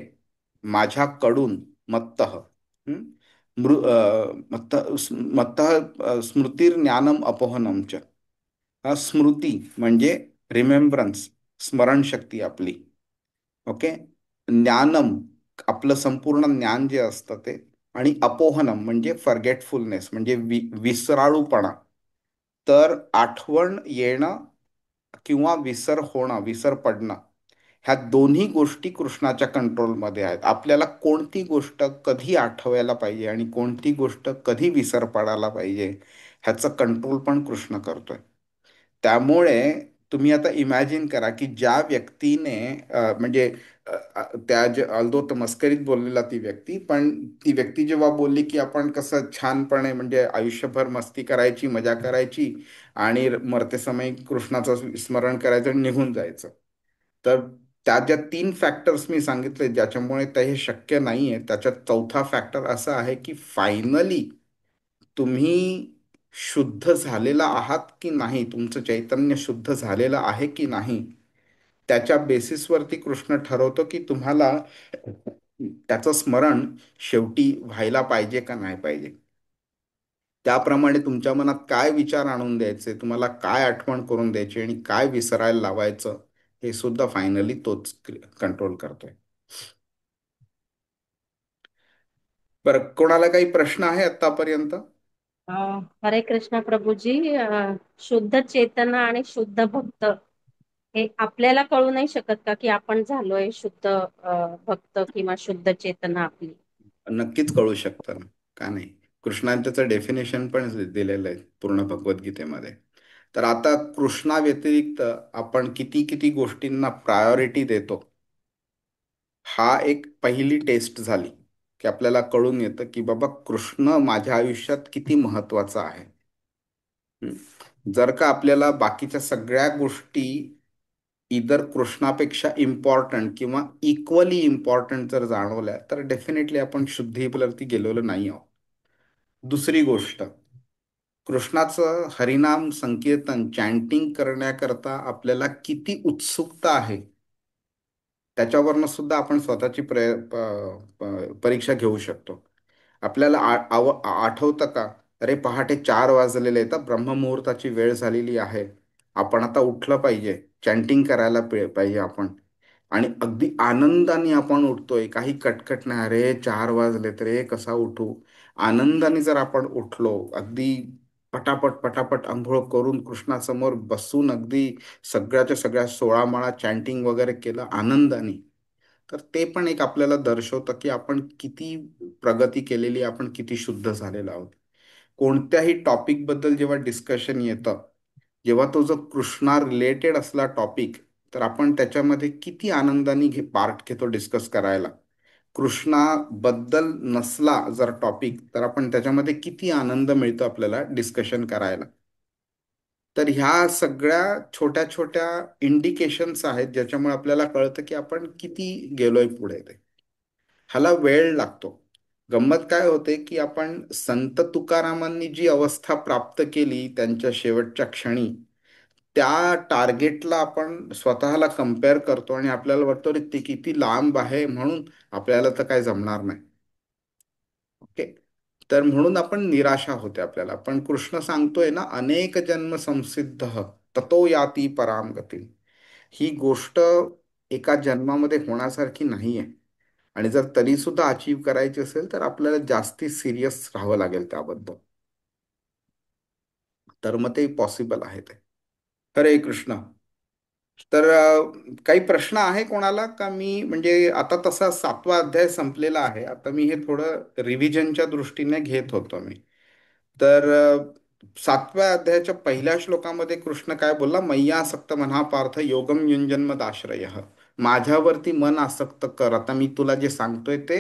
माझ्याकडून, मत्तः मत्त स्मृतिर्ज्ञानम अपोहनम च. स्मृती म्हणजे रिमेम्बरन्स, स्मरणशक्ती आपली. ओके. ज्ञानम, आपलं संपूर्ण ज्ञान जे असतं ते. आणि अपोहनम म्हणजे फॉरगेटफुलनेस, म्हणजे विसराळूपणा. तर आठवण येणं किंवा विसर होणं, विसर पडणं, ह्या दोन्ही गोष्टी कृष्णाच्या कंट्रोलमध्ये आहेत. आपल्याला कोणती गोष्ट कधी आठवायला पाहिजे आणि कोणती गोष्ट कधी विसर पडायला पाहिजे, ह्याचं कंट्रोल पण कृष्ण करतोय. त्यामुळे तुम्ही आता इमॅजिन करा की ज्या व्यक्तीने म्हणजे त्या जे ऑल्दो तर मस्करीत बोललेला ती व्यक्ती, पण ती व्यक्ती जेव्हा बोलली की आपण कसं छानपणे म्हणजे आयुष्यभर मस्ती करायची, मजा करायची आणि मरते समय कृष्णाचं स्मरण करायचं आणि निघून जायचं. तर त्या ज्या 3 फॅक्टर्स मी सांगितले ज्याच्यामुळे ते हे शक्य नाहीये, त्याच्यात चौथा फॅक्टर असा आहे की फायनली तुम्ही शुद्ध झालेला आहात की नाही, तुमचं चैतन्य शुद्ध झालेलं आहे की नाही, त्याच्या बेसिसवरती कृष्ण ठरवतो की तुम्हाला त्याचं स्मरण शेवटी व्हायला पाहिजे का नाही पाहिजे. त्याप्रमाणे तुमच्या मनात काय विचार आणून द्यायचे, तुम्हाला काय आठवण करून द्यायची आणि काय विसरायला लावायचं, हे सुद्धा फायनली तोच कंट्रोल करतोय. बरं, कोणाला काही प्रश्न आहे आतापर्यंत? हरे कृष्ण प्रभूजी. शुद्ध चेतना आणि शुद्ध भक्त हे आपल्याला कळू नाही शकत का की आपण झालोय शुद्ध भक्त किंवा शुद्ध चेतना आपली? नक्कीच कळू शकतं ना, का नाही. कृष्णाने त्याचं डेफिनेशन पण दिलेलं आहे पूर्ण भगवद्गीतेमध्ये. तर आता कृष्णा व्यतिरिक्त आपण किती किती गोष्टींना प्रायोरिटी देतो, हा एक पहिली टेस्ट झाली की आपल्याला कळून येतं की बाबा कृष्ण माझ्या आयुष्यात किती महत्वाचा आहे. हम्म. जर का आपल्याला बाकीच्या सगळ्या गोष्टी इतर कृष्णापेक्षा इम्पॉर्टंट किंवा इक्वली इम्पॉर्टंट जर जाणवल्या, तर डेफिनेटली आपण शुद्धीवरती गेलेलो नाही आहोत. दुसरी गोष्ट, कृष्णाचं हरिनाम संकीर्तन चॅन्टिंग करण्याकरता आपल्याला किती उत्सुकता आहे, त्याच्यावरनं सुद्धा आपण स्वतःची परीक्षा घेऊ शकतो. आपल्याला आठवतं का, अरे पहाटे 4 वाजलेले आहेत, ब्रह्ममुहूर्ताची वेळ झालेली आहे, आपण आता उठलं पाहिजे, चॅन्टिंग करायला पाहिजे आपण. आणि अगदी आनंदाने आपण उठतोय, काही कटकट नाही, अरे 4 वाजलेत रे, कसा उठू. आनंदाने जर आपण उठलो, अगदी पटापट पटापट आंघोळ करून कृष्णासमोर बसून अगदी सगळ्याच्या सगळ्या 16 माळा चॅन्टिंग वगैरे केलं आनंदाने, तर ते पण एक आपल्याला दर्शवतं की आपण किती प्रगती केलेली, आपण किती शुद्ध झालेलो आहोत. कोणत्याही टॉपिक बद्दल जेव्हा डिस्कशन येतं, जेव्हा तो जो कृष्णा रिलेटेड असला टॉपिक, तर आपण त्याच्यामध्ये किती आनंदाने पार्ट घेतो डिस्कस करायला. कृष्णाबद्दल नसला जर टॉपिक, तर आपण त्याच्यामध्ये किती आनंद मिळतो आपल्याला डिस्कशन करायला. तर ह्या सगळ्या छोट्या छोट्या इंडिकेशन्स आहेत ज्याच्यामुळे आपल्याला कळतं की आपण किती गेलोय पुढे. ते ह्याला वेळ लागतो. गंमत काय होते की आपण संत तुकारामांनी जी अवस्था प्राप्त केली त्यांच्या शेवटच्या क्षणी, त्या टार्गेटला आपण स्वतःला कम्पेअर करतो आणि आपल्याला वाटतं रे ते किती लांब आहे, म्हणून आपल्याला तर काय जमणार नाही. ओके. तर म्हणून आपण निराशा होते आपल्याला. पण कृष्ण सांगतोय ना, अनेक जन्म संसिद्ध ततो याती पराम गती. ही गोष्ट एका जन्मामध्ये होण्यासारखी नाहीये. आणि जर तरी सुद्धा अचीव करायची असेल तर आपल्याला जास्ती सिरियस राहावं लागेल त्याबद्दल, तर मग ते पॉसिबल आहे ते. हरे कृष्ण. तर काही प्रश्न आहे कोणाला का? मी म्हणजे आता तसा 7वा अध्याय संपलेला आहे, आता मी हे थोडं रिव्हिजनच्या दृष्टीने घेत होतो मी. तर 7व्या अध्यायाच्या पहिल्या श्लोकामध्ये कृष्ण काय बोलला, मय्यासक्त मना पार्थ योगम युंजन्मदाश्रय. माझ्यावरती मन आसक्त कर. आता मी तुला जे सांगतोय ते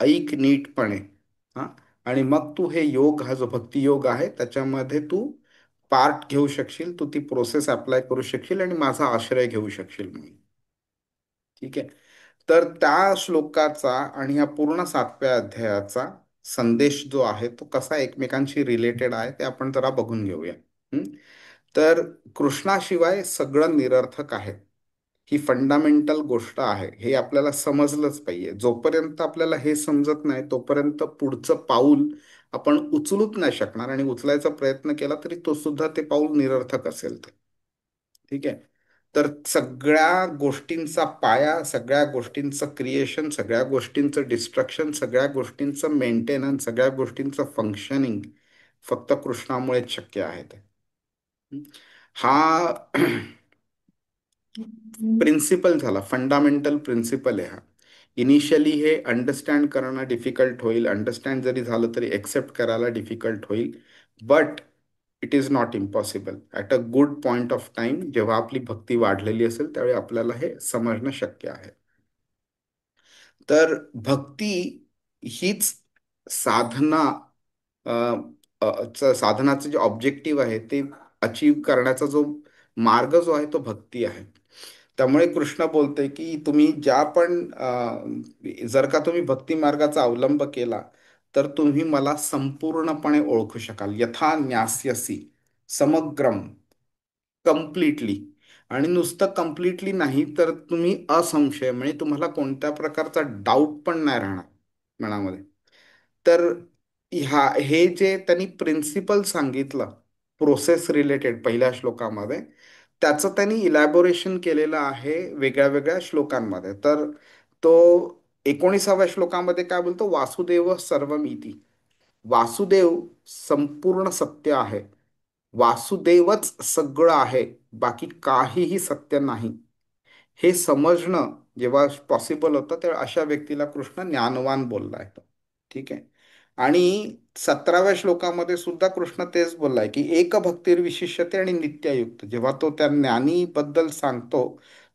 ऐक नीटपणे. हा. आणि मग तू हे योग, हा जो भक्ती योग आहे त्याच्यामध्ये तू पार्ट घेऊ शकशील, तू ती प्रोसेस अप्लाय करू शकशील आणि माझा आश्रय घेऊ शकशील म्हणून. ठीक आहे. तर त्या श्लोकाचा आणि ह्या पूर्ण 7व्या अध्यायाचा संदेश जो आहे तो कसा एकमेकांशी रिलेटेड आहे ते आपण जरा बघून घेऊया. हम्म? तर कृष्णाशिवाय सगळं निरर्थक आहे. ही फंडामेंटल गोष्ट आहे, हे आपल्याला समजलंच पाहिजे. जोपर्यंत आपल्याला हे समजत नाही तोपर्यंत पुढचं पाऊल आपण उचलूच नाही शकणार, आणि उचलायचा प्रयत्न केला तरी तो सुद्धा ते पाऊल निरर्थक असेल ते. ठीक आहे. तर सगळ्या गोष्टींचा पाया, सगळ्या गोष्टींचं क्रिएशन, सगळ्या गोष्टींचं डिस्ट्रक्शन, सगळ्या गोष्टींचं मेंटेनन्स, सगळ्या गोष्टींचं फंक्शनिंग फक्त कृष्णामुळेच शक्य आहे ते. हा प्रिन्सिपल झाला, फंडामेंटल प्रिन्सिपल आहे हा. इनिशियली हे अंडरस्टँड करणं डिफिकल्ट होईल, अंडरस्टँड जरी झालं तरी एक्सेप्ट करायला डिफिकल्ट होईल, but it is not impossible. At a good point of time, जेव्हा आपली भक्ती वाढलेली असेल त्यावेळी आपल्याला हे समजणं शक्य आहे. तर भक्ती हीच साधना, अ, साधनाचं जे ऑब्जेक्टिव्ह आहे ते अचीव करण्याचा जो मार्ग जो आहे तो भक्ती आहे. त्यामुळे कृष्ण बोलते की तुम्ही ज्या पण जर का तुम्ही भक्ती मार्गाचा अवलंब केला तर तुम्ही मला संपूर्णपणे ओळखू शकाल. यथा न्यास्यसी समग्रम, कम्प्लिटली. आणि नुसतं कम्प्लिटली नाही तर तुम्ही असंशय, म्हणजे तुम्हाला कोणत्या प्रकारचा डाऊट पण नाही राहणार मनामध्ये. तर हे जे त्यांनी प्रिन्सिपल सांगितलं प्रोसेस रिलेटेड पहिल्या श्लोकामध्ये, त्याचं त्यांनी इलॅबोरेशन केलेलं आहे वेगळ्या वेगळ्या श्लोकांमध्ये. तर तो 19व्या श्लोकामध्ये काय बोलतो, वासुदेव सर्वमिती. वासुदेव संपूर्ण सत्य आहे, वासुदेवच सगळं आहे, बाकी काहीही सत्य नाही. हे समजणं जेव्हा पॉसिबल होतं तेव्हा अशा व्यक्तीला कृष्ण ज्ञानवान बोललाय. ठीक आहे. आणि 17व्या श्लोकामध्ये सुद्धा कृष्ण तेच बोललाय की एक भक्तीर विशिष्यते आणि नित्ययुक्त. जेव्हा तो त्या ज्ञानी बद्दल सांगतो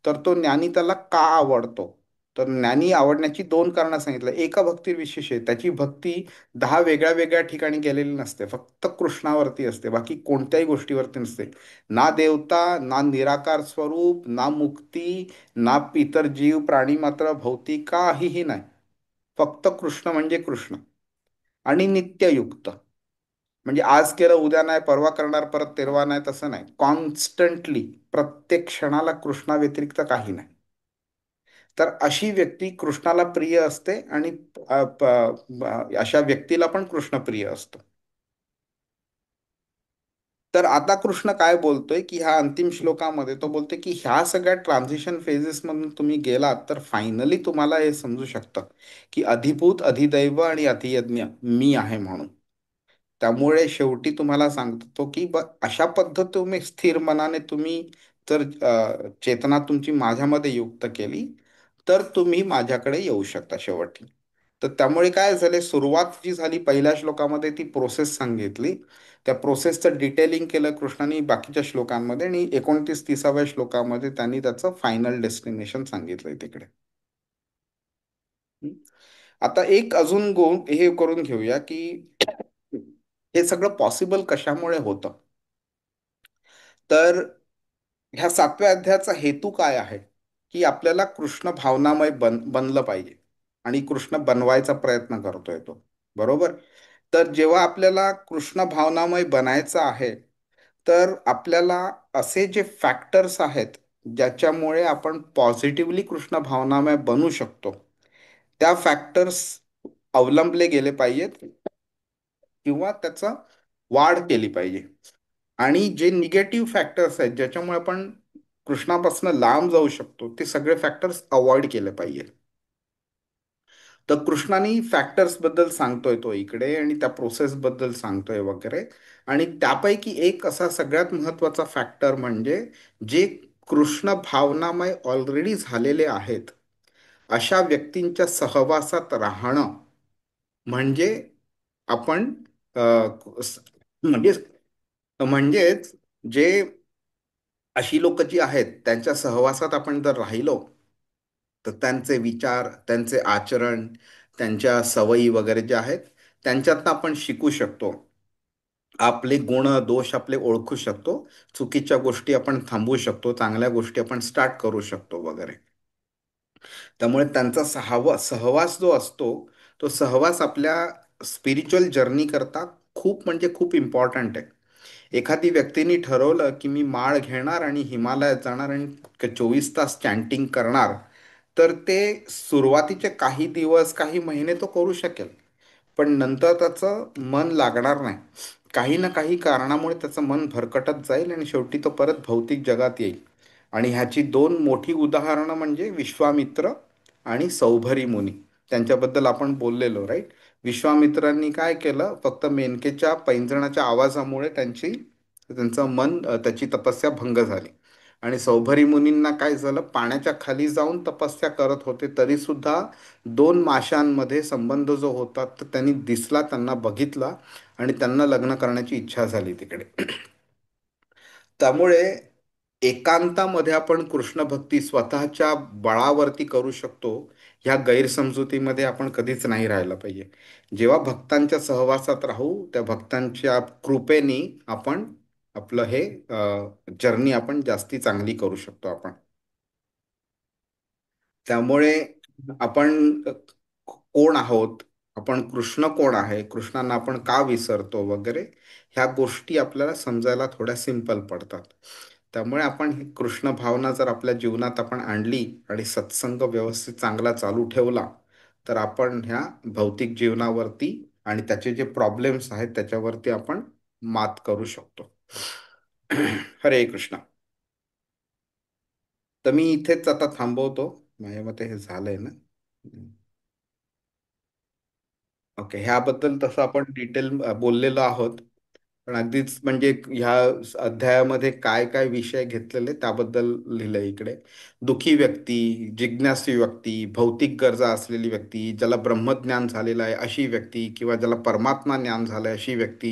तर तो ज्ञानी त्याला का आवडतो, तर ज्ञानी आवडण्याची दोन कारणं सांगितलं. एक भक्तीर विशेष आहे, त्याची भक्ती 10 वेगळ्या वेगळ्या ठिकाणी गेलेली नसते, फक्त कृष्णावरती असते, बाकी कोणत्याही गोष्टीवरती नसते. ना देवता, ना निराकार स्वरूप, ना मुक्ती, ना इतर जीव प्राणी मात्र भौतिक काहीही नाही, फक्त कृष्ण म्हणजे कृष्ण. आणि नित्ययुक्त म्हणजे आज केलं उद्या नाही, परवा करणार परत तेरवा नाही, तसं नाही. कॉन्स्टंटली प्रत्येक क्षणाला कृष्णा व्यतिरिक्त काही नाही. तर अशी व्यक्ती कृष्णाला प्रिय असते, आणि अशा व्यक्तीला पण कृष्ण प्रिय असतो. तर आता कृष्ण काय बोलतोय की ह्या अंतिम श्लोकामध्ये तो बोलतोय की ह्या सगळ्या ट्रान्झिशन फेजेस मधून तुम्ही गेलात तर फायनली तुम्हाला हे समजू शकतं की अधिभूत, अधिदैव आणि अधियज्ञ मी आहे म्हणून. त्यामुळे शेवटी तुम्हाला सांगतो की अशा पद्धत तुम्ही स्थिर मनाने तुम्ही जर चेतना तुमची माझ्यामध्ये युक्त केली तर तुम्ही माझ्याकडे येऊ शकता शेवटी. तर त्यामुळे काय झाले, सुरुवात जी झाली पहिल्या श्लोकामध्ये ती प्रोसेस सांगितली, त्या प्रोसेसचं डिटेलिंग केलं कृष्णाने बाकीच्या श्लोकांमध्ये, आणि 29-30व्या श्लोकामध्ये त्यांनी त्याचं फायनल डेस्टिनेशन सांगितलंय तिकडे. हम्म. आता एक अजून हे करून घेऊया की हे सगळं पॉसिबल कशामुळे होतं. तर ह्या 7व्या अध्यायाचा हेतू काय आहे की आपल्याला कृष्ण भावनामय बनलं पाहिजे, आणि कृष्ण बनवायचा प्रयत्न करतोय तो, बरोबर. तर जेव्हा आपल्याला कृष्ण भावनामय बनायचं आहे तर आपल्याला असे जे फॅक्टर्स आहेत ज्याच्यामुळे आपण पॉझिटिव्हली कृष्ण भावनामय बनू शकतो, त्या फॅक्टर्स अवलंबले गेले पाहिजेत किंवा त्याचा वाढ केली पाहिजे. आणि जे निगेटिव्ह फॅक्टर्स आहेत ज्याच्यामुळे आपण कृष्णापासून लांब जाऊ शकतो ते सगळे फॅक्टर्स अवॉइड केले पाहिजे. तर कृष्णाने फॅक्टर्स बद्दल सांगतोय तो इकडे, आणि त्या प्रोसेस बद्दल सांगतोय वगैरे. आणि त्यापैकी एक असा सगळ्यात महत्वाचा फॅक्टर म्हणजे जे कृष्ण भावनामय ऑलरेडी झालेले आहेत अशा व्यक्तींच्या सहवासात राहणं. म्हणजे आपण म्हणजे म्हणजेच जे अशी लोक जी आहेत त्यांच्या सहवासात आपण जर राहिलो तर त्यांचे विचार, त्यांचे आचरण, त्यांच्या सवयी वगैरे ज्या आहेत त्यांच्यातनं आपण शिकू शकतो, आपले गुण दोष आपले ओळखू शकतो, चुकीच्या गोष्टी आपण थांबवू शकतो, चांगल्या गोष्टी आपण स्टार्ट करू शकतो वगैरे. त्यामुळे त्यांचा सहवास जो असतो तो सहवास आपल्या स्पिरिच्युअल जर्नी करता खूप म्हणजे खूप इम्पॉर्टंट आहे. एखादी व्यक्तीने ठरवलं की मी माळ घेणार आणि हिमालयात जाणार आणि 24 तास चॅन्टिंग करणार, तर ते सुरुवातीचे काही दिवस काही महिने तो करू शकेल, पण नंतर त्याचं मन लागणार नाही. काही ना काही कारणामुळे त्याचं मन भरकटत जाईल आणि शेवटी तो परत भौतिक जगात येईल. आणि ह्याची दोन मोठी उदाहरणं म्हणजे विश्वामित्र आणि सौभरी मुनी. त्यांच्याबद्दल आपण बोललेलो, राईट. विश्वामित्रांनी काय केलं, फक्त मेनकेच्या पैंजणाच्या आवाजामुळे त्यांचं मन, त्याची तपस्या भंग झाली. आणि सौभरी मुनींना काय झालं, पाण्याच्या खाली जाऊन तपस्या करत होते तरी सुद्धा दोन माशांमध्ये संबंध जो होता तर त्यांनी दिसला, त्यांना बघितला आणि त्यांना लग्न करण्याची इच्छा झाली तिकडे. त्यामुळे एकांतामध्ये आपण कृष्ण भक्ती स्वतःच्या बळावरती करू शकतो, ह्या गैरसमजुतीमध्ये आपण कधीच नाही राहायला पाहिजे. जेव्हा भक्तांच्या सहवासात राहू, त्या भक्तांच्या कृपेनी आपण आपलं हे जर्नी आपण जास्ती चांगली करू शकतो आपण. त्यामुळे आपण कोण आहोत, आपण कृष्ण कोण आहे, कृष्णांना आपण का विसरतो वगैरे, ह्या गोष्टी आपल्याला समजायला थोड्या सिंपल पडतात. त्यामुळे आपण ही कृष्ण भावना जर आपल्या जीवनात आपण आणली आणि सत्संग व्यवस्थित चांगला चालू ठेवला, तर आपण ह्या भौतिक जीवनावरती आणि त्याचे जे प्रॉब्लेम्स आहेत त्याच्यावरती आपण मात करू शकतो. हरे कृष्ण. तर मी इथेच आता थांबवतो. माझ्या मते हे झालंय ना. ओके, ह्याबद्दल तसं आपण डिटेल बोललेलो आहोत. पण अगदीच म्हणजे ह्या अध्यायामध्ये काय काय विषय घेतलेले त्याबद्दल लिहिलंय इकडे. दुःखी व्यक्ती, जिज्ञासू व्यक्ती, भौतिक गरजा असलेली व्यक्ती, ज्याला ब्रह्मज्ञान झालेलं आहे अशी व्यक्ती, किंवा ज्याला परमात्मा ज्ञान झालंय अशी व्यक्ती,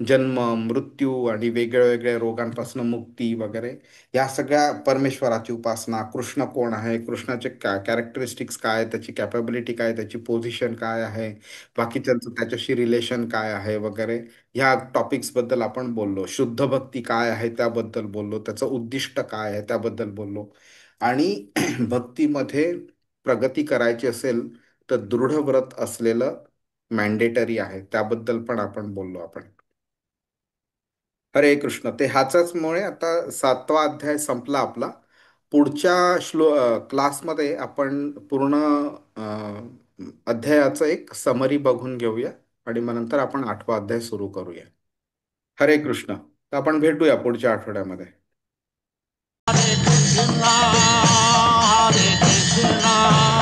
जन्म, मृत्यू आणि वेगळ्या वेगळ्या रोगांपासून मुक्ती वगैरे, या सगळ्या परमेश्वराची उपासना, कृष्ण कोण आहे, कृष्णाचे कॅरेक्टरिस्टिक्स काय, त्याची कॅपेबिलिटी काय, त्याची पोझिशन काय आहे, बाकीच्यांचं त्याच्याशी रिलेशन काय आहे वगैरे, ह्या टॉपिक्स बद्दल आपण बोललो. शुद्ध भक्ती काय आहे त्याबद्दल बोललो, त्याचं उद्दिष्ट काय आहे त्याबद्दल बोललो. आणि भक्तीमध्ये प्रगती करायची असेल तर दृढ व्रत असलेलं मॅन्डेटरी आहे, त्याबद्दल पण आपण बोललो आपण. हरे कृष्ण. ते ह्याचाचमुळे आता 7वा अध्याय संपला आपला. पुढच्या क्लासमध्ये आपण पूर्ण अध्यायाचं एक समरी बघून घेऊया आणि मग नंतर आपण 8वा अध्याय सुरू करूया. हरे कृष्ण. तर आपण भेटूया पुढच्या आठवड्यामध्ये. Hare Krishna, Hare Krishna.